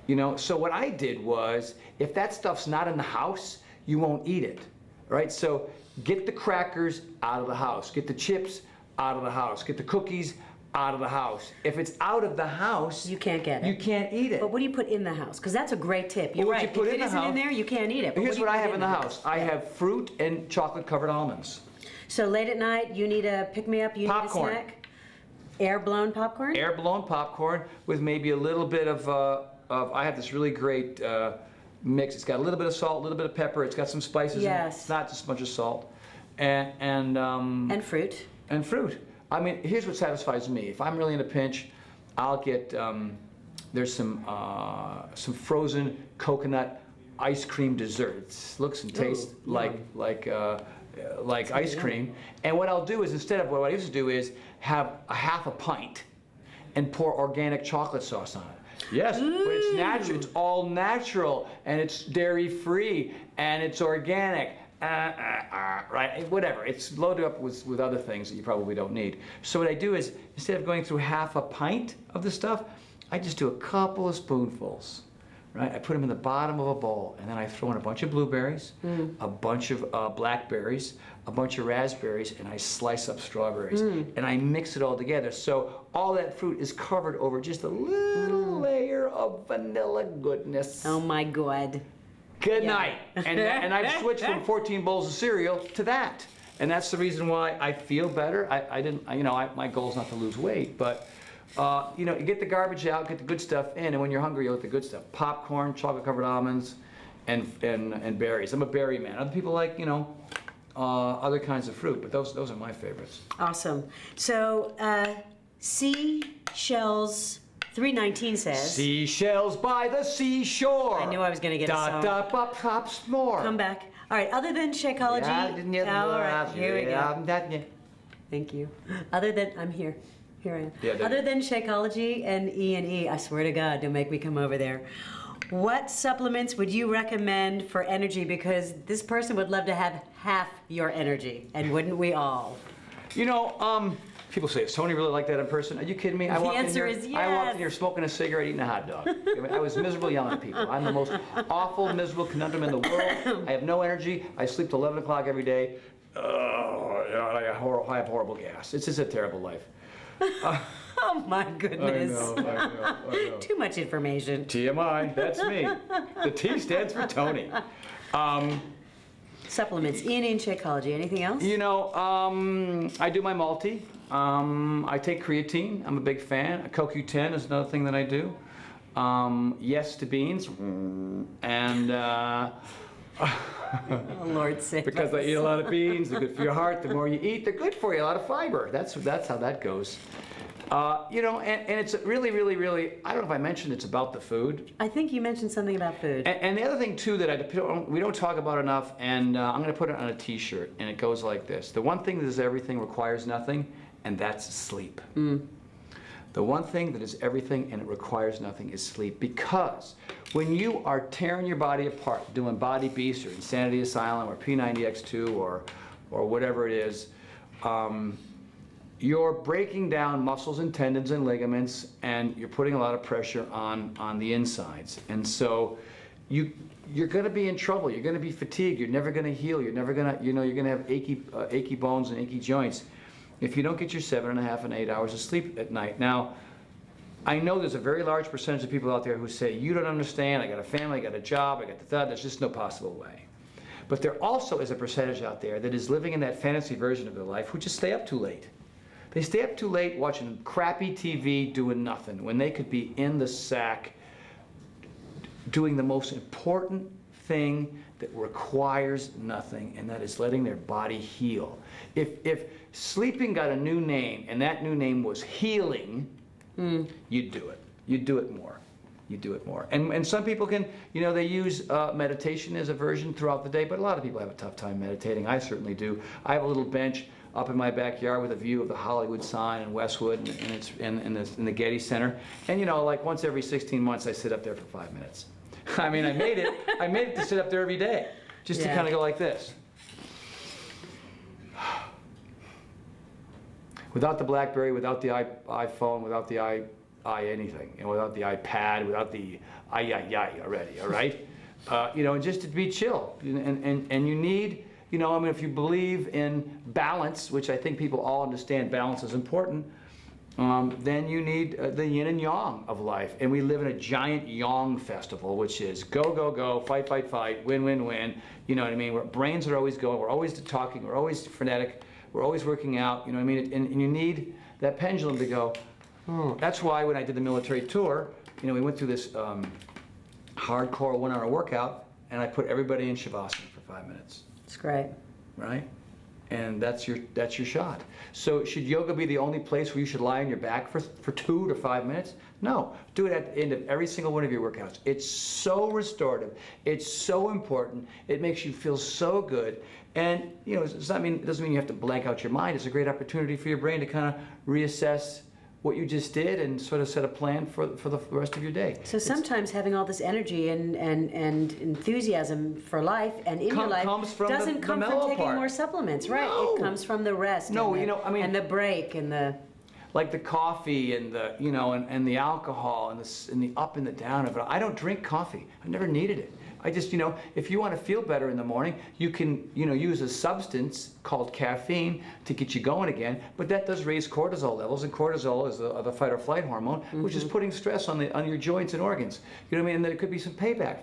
You know, so what I did was, if that stuff's not in the house, you won't eat it, right? So get the crackers out of the house, get the chips out of the house, get the cookies out of the house. If it's out of the house, You can't get it. You can't eat it. But what do you put in the house? Because that's a great tip. You're What right. you put If in it the isn't in house- there, you can't eat it. But Here's do you what I put have in the house. I have fruit and chocolate covered almonds. So late at night, you need a pick-me-up, you Popcorn. need a snack? Air-blown popcorn? Air blown popcorn with maybe a little bit of I have this really great mix. It's got a little bit of salt, a little bit of pepper. It's got some spices in it. Yes. It's not just a bunch of salt. And fruit. And fruit. I mean, here's what satisfies me. If I'm really in a pinch, I'll get there's some frozen coconut ice cream dessert. It looks and tastes like ice cream. And what I'll do is, instead of what I used to do is have a half a pint and pour organic chocolate sauce on it. Yes, but it's natural. It's all natural, and it's dairy-free, and it's organic. Right, whatever. It's loaded up with other things that you probably don't need. So what I do is, instead of going through half a pint of the stuff, I just do a couple of spoonfuls. Right, I put them in the bottom of a bowl, and then I throw in a bunch of blueberries, a bunch of blackberries, a bunch of raspberries, and I slice up strawberries, and I mix it all together. So all that fruit is covered over just a little layer of vanilla goodness. Oh my God. Good night. And I've switched from 14 bowls of cereal to that, and that's the reason why I feel better. My goal is not to lose weight, but. You know, you get the garbage out, get the good stuff in, and when you're hungry, you'll get the good stuff. Popcorn, chocolate-covered almonds, and berries. I'm a berry man. Other people like, you know, other kinds of fruit, but those are my favorites. Awesome. So, Seashells 319 says. Seashells by the seashore. I knew I was going to get a song. Dot, pop, pop, s'more. Come back. All right, other than Shakeology. All right, here we go. Thank you. Other than, I'm here. Here I am. Yeah, Other than Shakeology and E&E, I swear to God, don't make me come over there. What supplements would you recommend for energy? Because this person would love to have half your energy, and wouldn't we all? You know, people say, is Tony really like that in person? Are you kidding me? The answer is yes. I walked in here smoking a cigarette, eating a hot dog. I was miserable yelling at people. I'm the most awful, miserable conundrum in the world. I have no energy. I sleep till 11 o'clock every day. I have horrible gas. It's just a terrible life. Oh my goodness. I know. Too much information. TMI, that's me. The T stands for Tony. Supplements, E&E and Shakeology. Anything else? You know, I do my multi. I take creatine. I'm a big fan. CoQ10 is another thing that I do. Yes to beans. And oh, Lord save because us. I eat a lot of beans, they're good for your heart. The more you eat, they're good for you. A lot of fiber. That's how that goes. You know, and it's really, really, really, I don't know if I mentioned it's about the food. I think you mentioned something about food. And the other thing, too, that we don't talk about enough, and I'm going to put it on a T-shirt, and it goes like this. The one thing that is everything requires nothing, and that's sleep. The one thing that is everything and it requires nothing is sleep. Because when you are tearing your body apart, doing Body Beast or Insanity Asylum or P90X2 or whatever it is, you're breaking down muscles and tendons and ligaments, and you're putting a lot of pressure on the insides. And so you're going to be in trouble. You're going to be fatigued. You're never going to heal. You're never going to, you're going to have achy bones and achy joints if you don't get your 7.5 and 8 hours of sleep at night. Now, I know there's a very large percentage of people out there who say, you don't understand, I got a family, I got a job, I got there's just no possible way. But there also is a percentage out there that is living in that fantasy version of their life who just stay up too late. They stay up too late watching crappy TV doing nothing when they could be in the sack doing the most important thing that requires nothing, and that is letting their body heal. If sleeping got a new name and that new name was healing, you'd do it. You'd do it more. You do it more. And some people can, they use meditation as a version throughout the day, but a lot of people have a tough time meditating. I certainly do. I have a little bench up in my backyard with a view of the Hollywood sign and Westwood, and it's in the Getty Center. And like once every 16 months, I sit up there for 5 minutes. I mean, I made it to sit up there every day, just to kind of go like this. Without the BlackBerry, without the iPhone, without the anything, without the iPad, without the already, all right? And just to be chill. And you need, if you believe in balance, which I think people all understand balance is important, then you need the yin and yang of life. And we live in a giant yang festival, which is go, go, go, fight, fight, fight, win, win, win. You know what I mean? Our brains are always going, we're always talking, we're always frenetic, we're always working out, you know what I mean? And you need that pendulum to go, That's why when I did the military tour, we went through this hardcore 1 hour workout, and I put everybody in Shavasana for 5 minutes. It's great. Right? And that's your shot. So should yoga be the only place where you should lie on your back for 2 to 5 minutes? No. Do it at the end of every single one of your workouts. It's so restorative. It's so important. It makes you feel so good. And it doesn't mean you have to blank out your mind. It's a great opportunity for your brain to kind of reassess what you just did and sort of set a plan for the rest of your day. So sometimes having all this energy and enthusiasm for life and in your life doesn't come from taking more supplements, right? No. It comes from the rest. No, and the break and the... Like the coffee and the, and the alcohol and the up and the down of it. I don't drink coffee. I never needed it. I just, if you want to feel better in the morning, you can, use a substance called caffeine to get you going again. But that does raise cortisol levels, and cortisol is the fight or flight hormone, which is putting stress on your joints and organs. You know what I mean? And there could be some payback.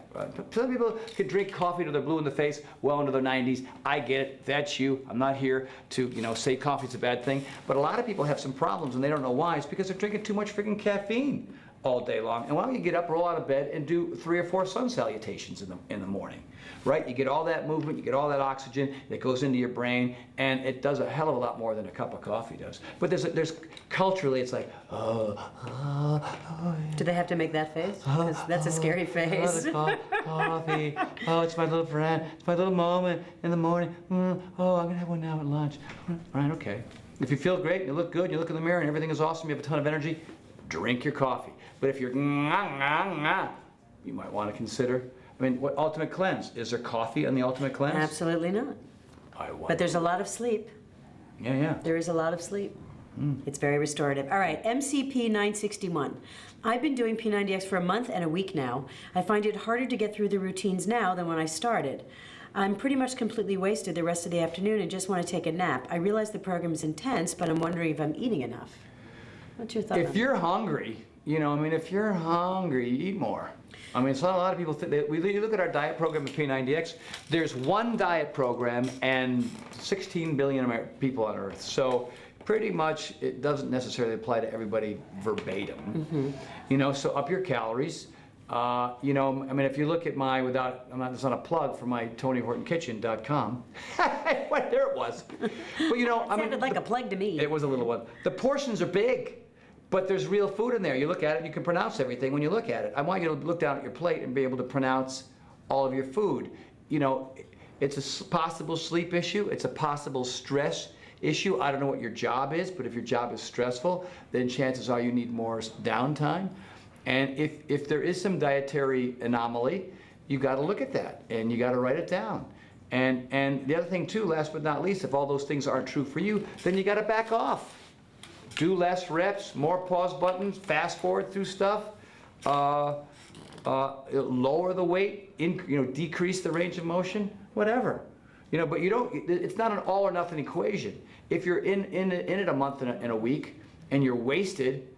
Some people could drink coffee till they're blue in the face, well into their 90s. I get it. That's you. I'm not here to, say coffee's a bad thing. But a lot of people have some problems, and they don't know why. It's because they're drinking too much freaking caffeine all day long. And why don't you get up, roll out of bed, and do 3 or 4 sun salutations in the morning, right? You get all that movement, you get all that oxygen that goes into your brain, and it does a hell of a lot more than a cup of coffee does. But there's culturally, it's like, Do they have to make that face? Because that's a scary face. Coffee. Oh, it's my little friend. It's my little moment in the morning. Oh, I'm gonna have one now at lunch. Right, okay. If you feel great, you look good, you look in the mirror, and everything is awesome, you have a ton of energy, drink your coffee. But if you're you might want to consider. I mean, what Ultimate Cleanse? Is there coffee on the Ultimate Cleanse? Absolutely not. But there's a lot of sleep. Yeah. There is a lot of sleep. It's very restorative. All right, MCP 961. I've been doing P90X for a month and a week now. I find it harder to get through the routines now than when I started. I'm pretty much completely wasted the rest of the afternoon and just want to take a nap. I realize the program is intense, but I'm wondering if I'm eating enough. What's your thought on If that? you're hungry, if you're hungry, eat more. I mean, it's not a lot of people think that. You look at our diet program at P90X, there's one diet program and 16 billion people on Earth. So pretty much it doesn't necessarily apply to everybody verbatim. So up your calories. If you look at my, it's not a plug for my TonyHortonKitchen.com. There it was. But Sounded like a plug to me. It was a little one. The portions are big. But there's real food in there. You look at it, you can pronounce everything when you look at it. I want you to look down at your plate and be able to pronounce all of your food. It's a possible sleep issue. It's a possible stress issue. I don't know what your job is, but if your job is stressful, then chances are you need more downtime. And if there is some dietary anomaly, you got to look at that and you got to write it down. And the other thing too, last but not least, if all those things aren't true for you, then you got to back off. Do less reps, more pause buttons, fast forward through stuff, lower the weight, decrease the range of motion, whatever. But you don't. It's not an all or nothing equation. If you're in it a month and a week, and you're wasted,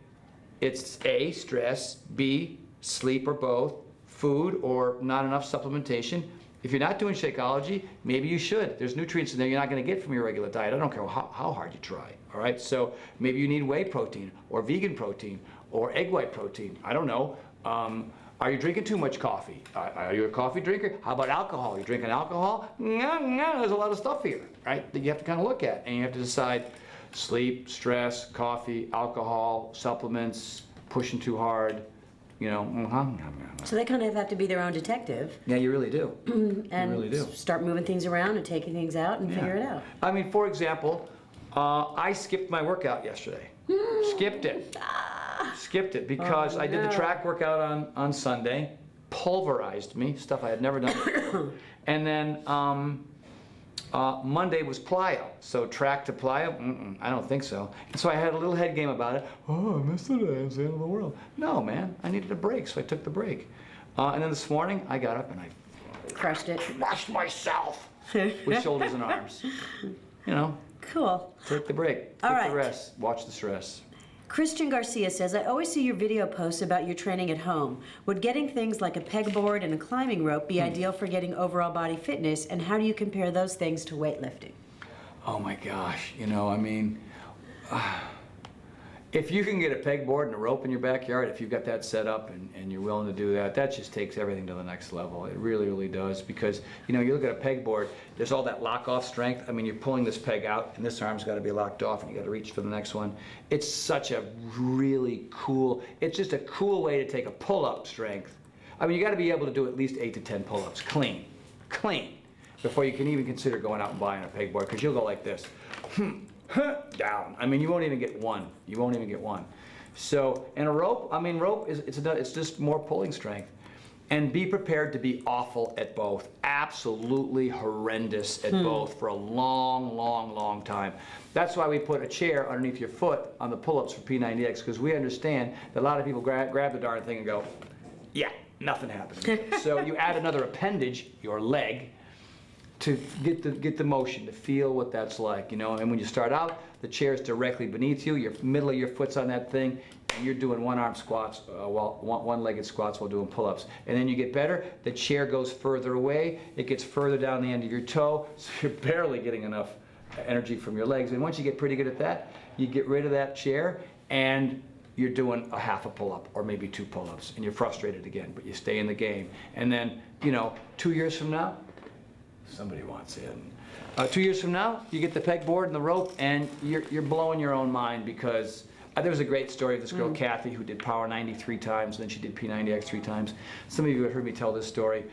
it's A, stress, B, sleep or both, food or not enough supplementation. If you're not doing Shakeology, maybe you should. There's nutrients in there you're not going to get from your regular diet. I don't care how hard you try. All right, so maybe you need whey protein or vegan protein or egg white protein. I don't know. Are you drinking too much coffee? Are you a coffee drinker? How about alcohol? You drinking alcohol? No, there's a lot of stuff here, right, that you have to kind of look at, and you have to decide sleep, stress, coffee, alcohol, supplements, pushing too hard, So they kind of have to be their own detective. Yeah, you really do. And you really do. Start moving things around and taking things out and figure it out. I mean, for example, I skipped my workout yesterday. Skipped it because I did the track workout on Sunday, pulverized me, stuff I had never done before. And then Monday was plyo. So track to plyo, I don't think so. And so I had a little head game about it. Oh, I missed it. It's the end of the world. No, man, I needed a break, so I took the break. And then this morning, I got up and I Crushed it. crushed myself with shoulders and arms. Cool. Take the break. All Take right. the rest. Watch the stress. Christian Garcia says, I always see your video posts about your training at home. Would getting things like a pegboard and a climbing rope be ideal for getting overall body fitness, and how do you compare those things to weightlifting? Oh my gosh, if you can get a pegboard and a rope in your backyard, if you've got that set up and you're willing to do that, that just takes everything to the next level. It really, really does, because you look at a pegboard, there's all that lock-off strength. I mean, you're pulling this peg out and this arm's got to be locked off and you got to reach for the next one. It's such a really cool, it's just a cool way to take a pull-up strength. I mean, you got to be able to do at least 8 to 10 pull-ups, clean, before you can even consider going out and buying a pegboard, because you'll go like this. Down. I mean, you won't even get one. So, and a rope, rope it's just more pulling strength. And be prepared to be awful at both. Absolutely horrendous at both for a long, long, long time. That's why we put a chair underneath your foot on the pull-ups for P90X, because we understand that a lot of people grab the darn thing and go, yeah, nothing happened. So you add another appendage, your leg, to get the motion, to feel what that's like, And when you start out, the chair's directly beneath you. Your middle of your foot's on that thing, and you're doing one-arm squats, one-legged squats while doing pull-ups. And then you get better. The chair goes further away. It gets further down the end of your toe, so you're barely getting enough energy from your legs. And once you get pretty good at that, you get rid of that chair, and you're doing a half a pull-up or maybe 2 pull-ups and you're frustrated again, but you stay in the game. And then, 2 years from now, somebody wants in. 2 years from now, you get the pegboard and the rope and you're blowing your own mind because there was a great story of this girl, Kathy, who did Power 90 3 times, and then she did P90X 3 times. Some of you have heard me tell this story.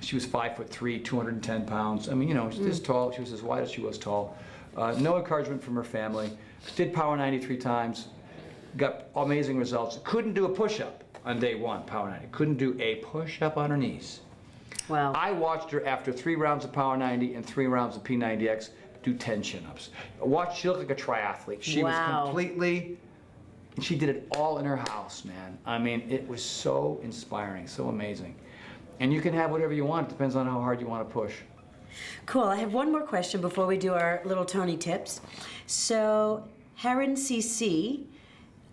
She was 5'3", 210 pounds. I mean, she's this tall. She was as wide as she was tall. No encouragement from her family. Did Power 90 3 times. Got amazing results. Couldn't do a push-up on day 1, Power 90. Couldn't do a push-up on her knees. Wow. I watched her after 3 rounds of Power 90 and 3 rounds of P90X do 10 chin-ups. She looked like a triathlete. She was completely... She did it all in her house, man. I mean, it was so inspiring, so amazing. And you can have whatever you want. It depends on how hard you want to push. Cool. I have one more question before we do our little Tony tips. So, Heron CC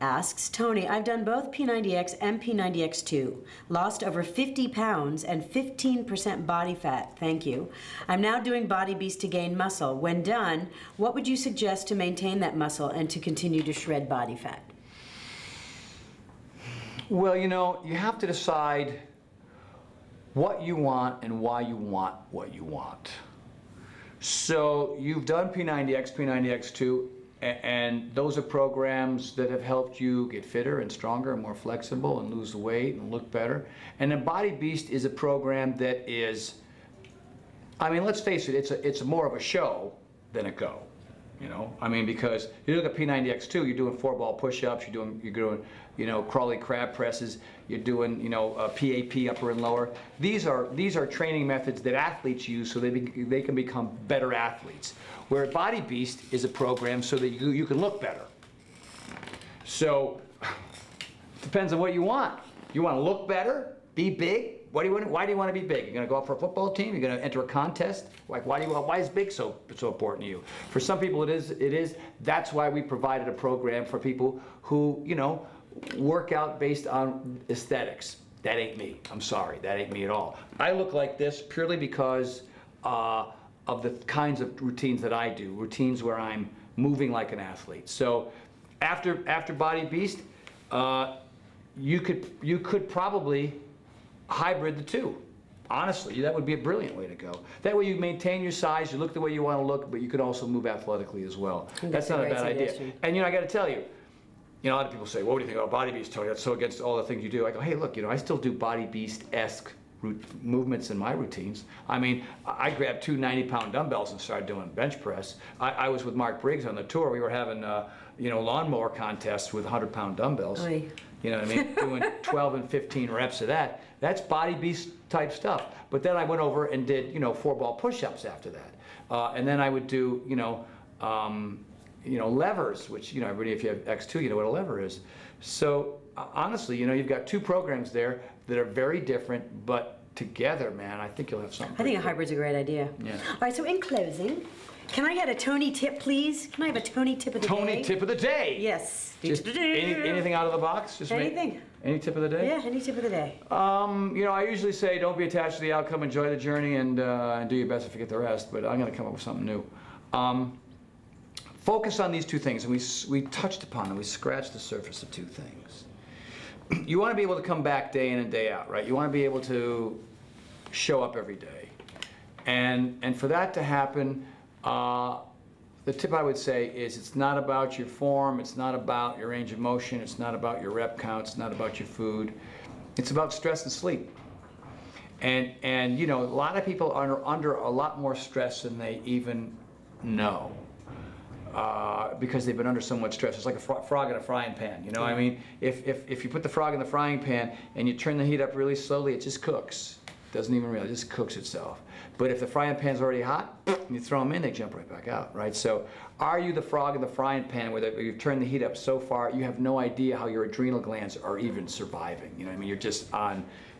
asks, Tony, I've done both P90X and P90X2. Lost over 50 pounds and 15% body fat. Thank you. I'm now doing Body Beast to gain muscle. When done, what would you suggest to maintain that muscle and to continue to shred body fat? Well, you have to decide what you want and why you want what you want. So you've done P90X, P90X2, and those are programs that have helped you get fitter and stronger and more flexible and lose weight and look better. And then Body Beast is a program that is, let's face it, it's more of a show than a go. Because you look at P90X2, you're doing 4-ball push-ups, you're doing crawly crab presses, you're doing, PAP, upper and lower. These are training methods that athletes use so they can become better athletes. Where Body Beast is a program so that you can look better. So, depends on what you want. You want to look better, be big. Why do you want to be big? You're going to go out for a football team? You're going to enter a contest? Why is big so important to you? For some people it is. That's why we provided a program for people who, work out based on aesthetics. That ain't me. I'm sorry. That ain't me at all. I look like this purely because of the kinds of routines that I do. Routines where I'm moving like an athlete. So after Body Beast, you could probably hybrid the two. Honestly, that would be a brilliant way to go. That way you maintain your size, you look the way you want to look, but you could also move athletically as well. That's not a bad idea. And I got to tell you, a lot of people say, well, what do you think about Body Beast, Tony? That's so against all the things you do. I go, hey, look, I still do Body Beast-esque movements in my routines. I grabbed 2 90-pound dumbbells and started doing bench press. I was with Mark Briggs on the tour. We were having, lawnmower contests with 100-pound dumbbells. Oy. Doing 12 and 15 reps of that. That's Body Beast type stuff. But then I went over and did, 4-ball push-ups after that. And then I would do, levers, which, everybody, if you have X2, you know what a lever is. So honestly, you've got 2 programs there that are very different, but together, man, I think you'll have something. I think a hybrid's a great idea. Yeah. All right, so in closing, can I get a Tony tip, please? Can I have a Tony tip of the day? Tony tip of the day. Yes. Just anything out of the box? Just anything. Any tip of the day? Yeah, any tip of the day. I usually say don't be attached to the outcome, enjoy the journey, and do your best to forget the rest, but I'm going to come up with something new. Focus on these 2 things, and we touched upon them. We scratched the surface of 2 things. You want to be able to come back day in and day out, right? You want to be able to show up every day. And for that to happen, the tip I would say is it's not about your form, it's not about your range of motion, it's not about your rep count, it's not about your food. It's about stress and sleep. And a lot of people are under a lot more stress than they even know. Because they've been under so much stress. It's like a frog in a frying pan, If you put the frog in the frying pan and you turn the heat up really slowly, it just cooks. Doesn't even realize, it just cooks itself. But if the frying pan's already hot, and you throw them in, they jump right back out, right? So are you the frog in the frying pan where you've turned the heat up so far, you have no idea how your adrenal glands are even surviving, You're just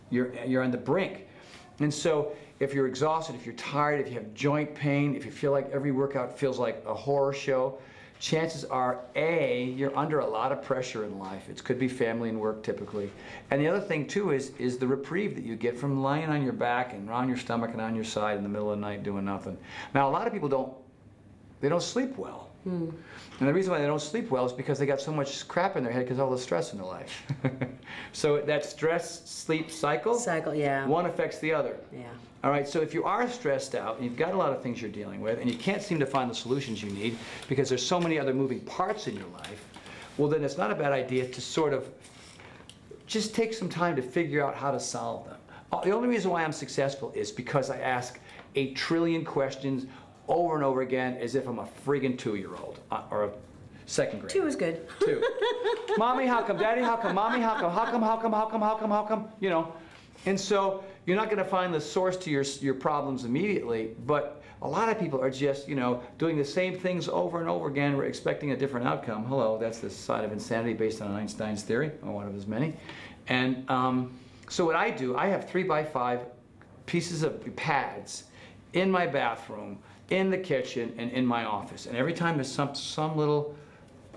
you're on the brink. And so if you're exhausted, if you're tired, if you have joint pain, if you feel like every workout feels like a horror show, chances are, A, you're under a lot of pressure in life. It could be family and work typically. And the other thing too is the reprieve that you get from lying on your back and on your stomach and on your side in the middle of the night doing nothing. Now a lot of people don't sleep well. And the reason why they don't sleep well is because they got so much crap in their head because all the stress in their life. So that stress-sleep cycle, yeah. one affects the other. Yeah. All right, so if you are stressed out, and you've got a lot of things you're dealing with, and you can't seem to find the solutions you need because there's so many other moving parts in your life, well then it's not a bad idea to sort of just take some time to figure out how to solve them. The only reason why I'm successful is because I ask 1 trillion questions over and over again as if I'm a friggin' 2-year-old or a second grade. 2 is good. 2. Mommy, how come? Daddy, how come? Mommy, how come? How come? How come? How come? How come? How come? You know, and so you're not going to find the source to your problems immediately, but a lot of people are just, you know, doing the same things over and over again. We're expecting a different outcome. Hello, that's the side of insanity based on Einstein's theory, or one of his many. And so what I do, I have 3x5 pieces of pads in my bathroom, in the kitchen, and in my office. And every time there's some little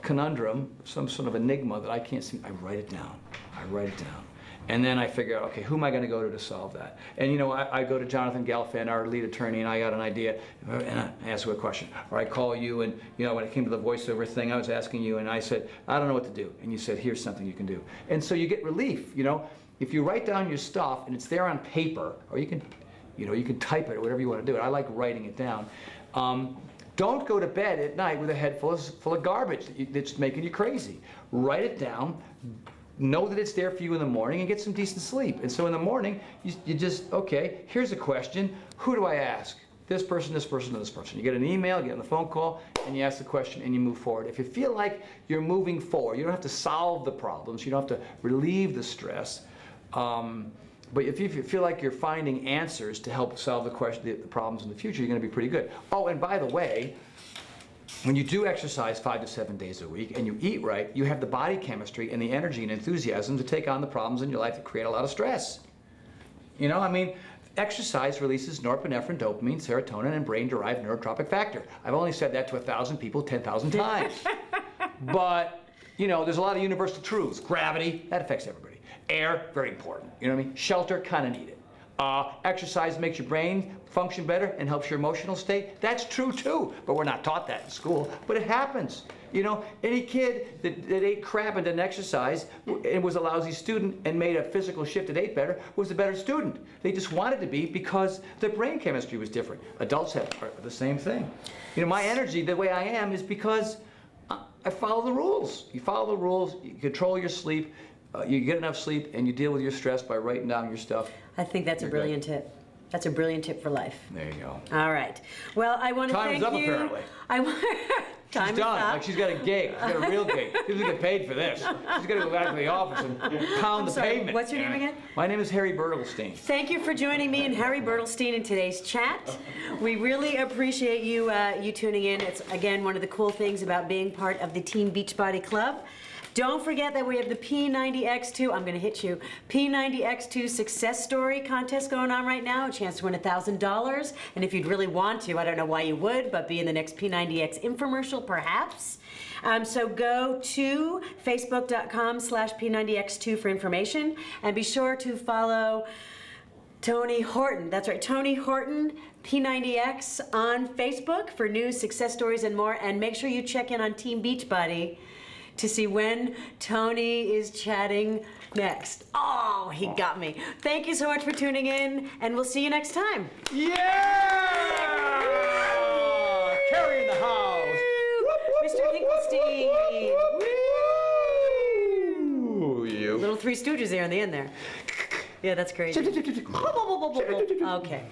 conundrum, some sort of enigma that I can't see, I write it down. I write it down. And then I figure out, okay, who am I going to go to solve that? And you know, I go to Jonathan Gelfand, our lead attorney, and I got an idea, and I ask him a question. Or I call you, and you know, when it came to the voiceover thing, I was asking you, and I said, I don't know what to do. And you said, here's something you can do. And so you get relief, you know. If you write down your stuff, and it's there on paper, or you can, you know, you can type it, or whatever you want to do. I like writing it down. Don't go to bed at night with a head full of garbage that's making you crazy. Write it down. Know that it's there for you in the morning and get some decent sleep. And so in the morning, you just, okay, here's a question. Who do I ask? This person, this person, or this person. You get an email, you get on the phone call, and you ask the question and you move forward. If you feel like you're moving forward, you don't have to solve the problems, you don't have to relieve the stress. But if you feel like you're finding answers to help solve the problems in the future, you're going to be pretty good. Oh, and by the way, when you do exercise 5 to 7 days a week and you eat right, you have the body chemistry and the energy and enthusiasm to take on the problems in your life that create a lot of stress. You know, I mean, exercise releases norepinephrine, dopamine, serotonin, and brain-derived neurotropic factor. I've only said that to 1,000 people 10,000 times. But, you know, there's a lot of universal truths. Gravity, that affects everybody. Air, very important. You know what I mean? Shelter, kind of need it. Exercise makes your brain function better and helps your emotional state. That's true too, but we're not taught that in school. But it happens. You know, any kid that ate crap and didn't exercise and was a lousy student and made a physical shift that ate better was a better student. They just wanted to be because their brain chemistry was different. Adults have the same thing. You know, my energy, the way I am, is because I follow the rules. You follow the rules, you control your sleep, you get enough sleep, and you deal with your stress by writing down your stuff. I think that's a brilliant tip. That's a brilliant tip for life. There you go. All right. Well, I want to thank you. Time's up, apparently. Time She's done. is up. Like she's got a gig. She's got a real gig. She doesn't get paid for this. She's got to go back to the office and pound the pavement. What's your name again? My name is Harry Bertelstein. Thank you for joining me and Harry Bertelstein in today's chat. We really appreciate you tuning in. It's, again, one of the cool things about being part of the Team Beachbody Club. Don't forget that we have the P90X2, I'm going to hit you, P90X2 Success Story contest going on right now, a chance to win $1,000. And if you'd really want to, I don't know why you would, but be in the next P90X infomercial perhaps. So go to facebook.com/P90X2 for information, and be sure to follow Tony Horton. That's right, Tony Horton, P90X on Facebook for news, success stories, and more. And make sure you check in on Team Beachbody to see when Tony is chatting next. Oh, he got me. Thank you so much for tuning in, and we'll see you next time. Yeah! Carrie in the house. Mr. Hinkelstein. Woo! You. Little Three Stooges there in the end there. Yeah, that's crazy. Okay.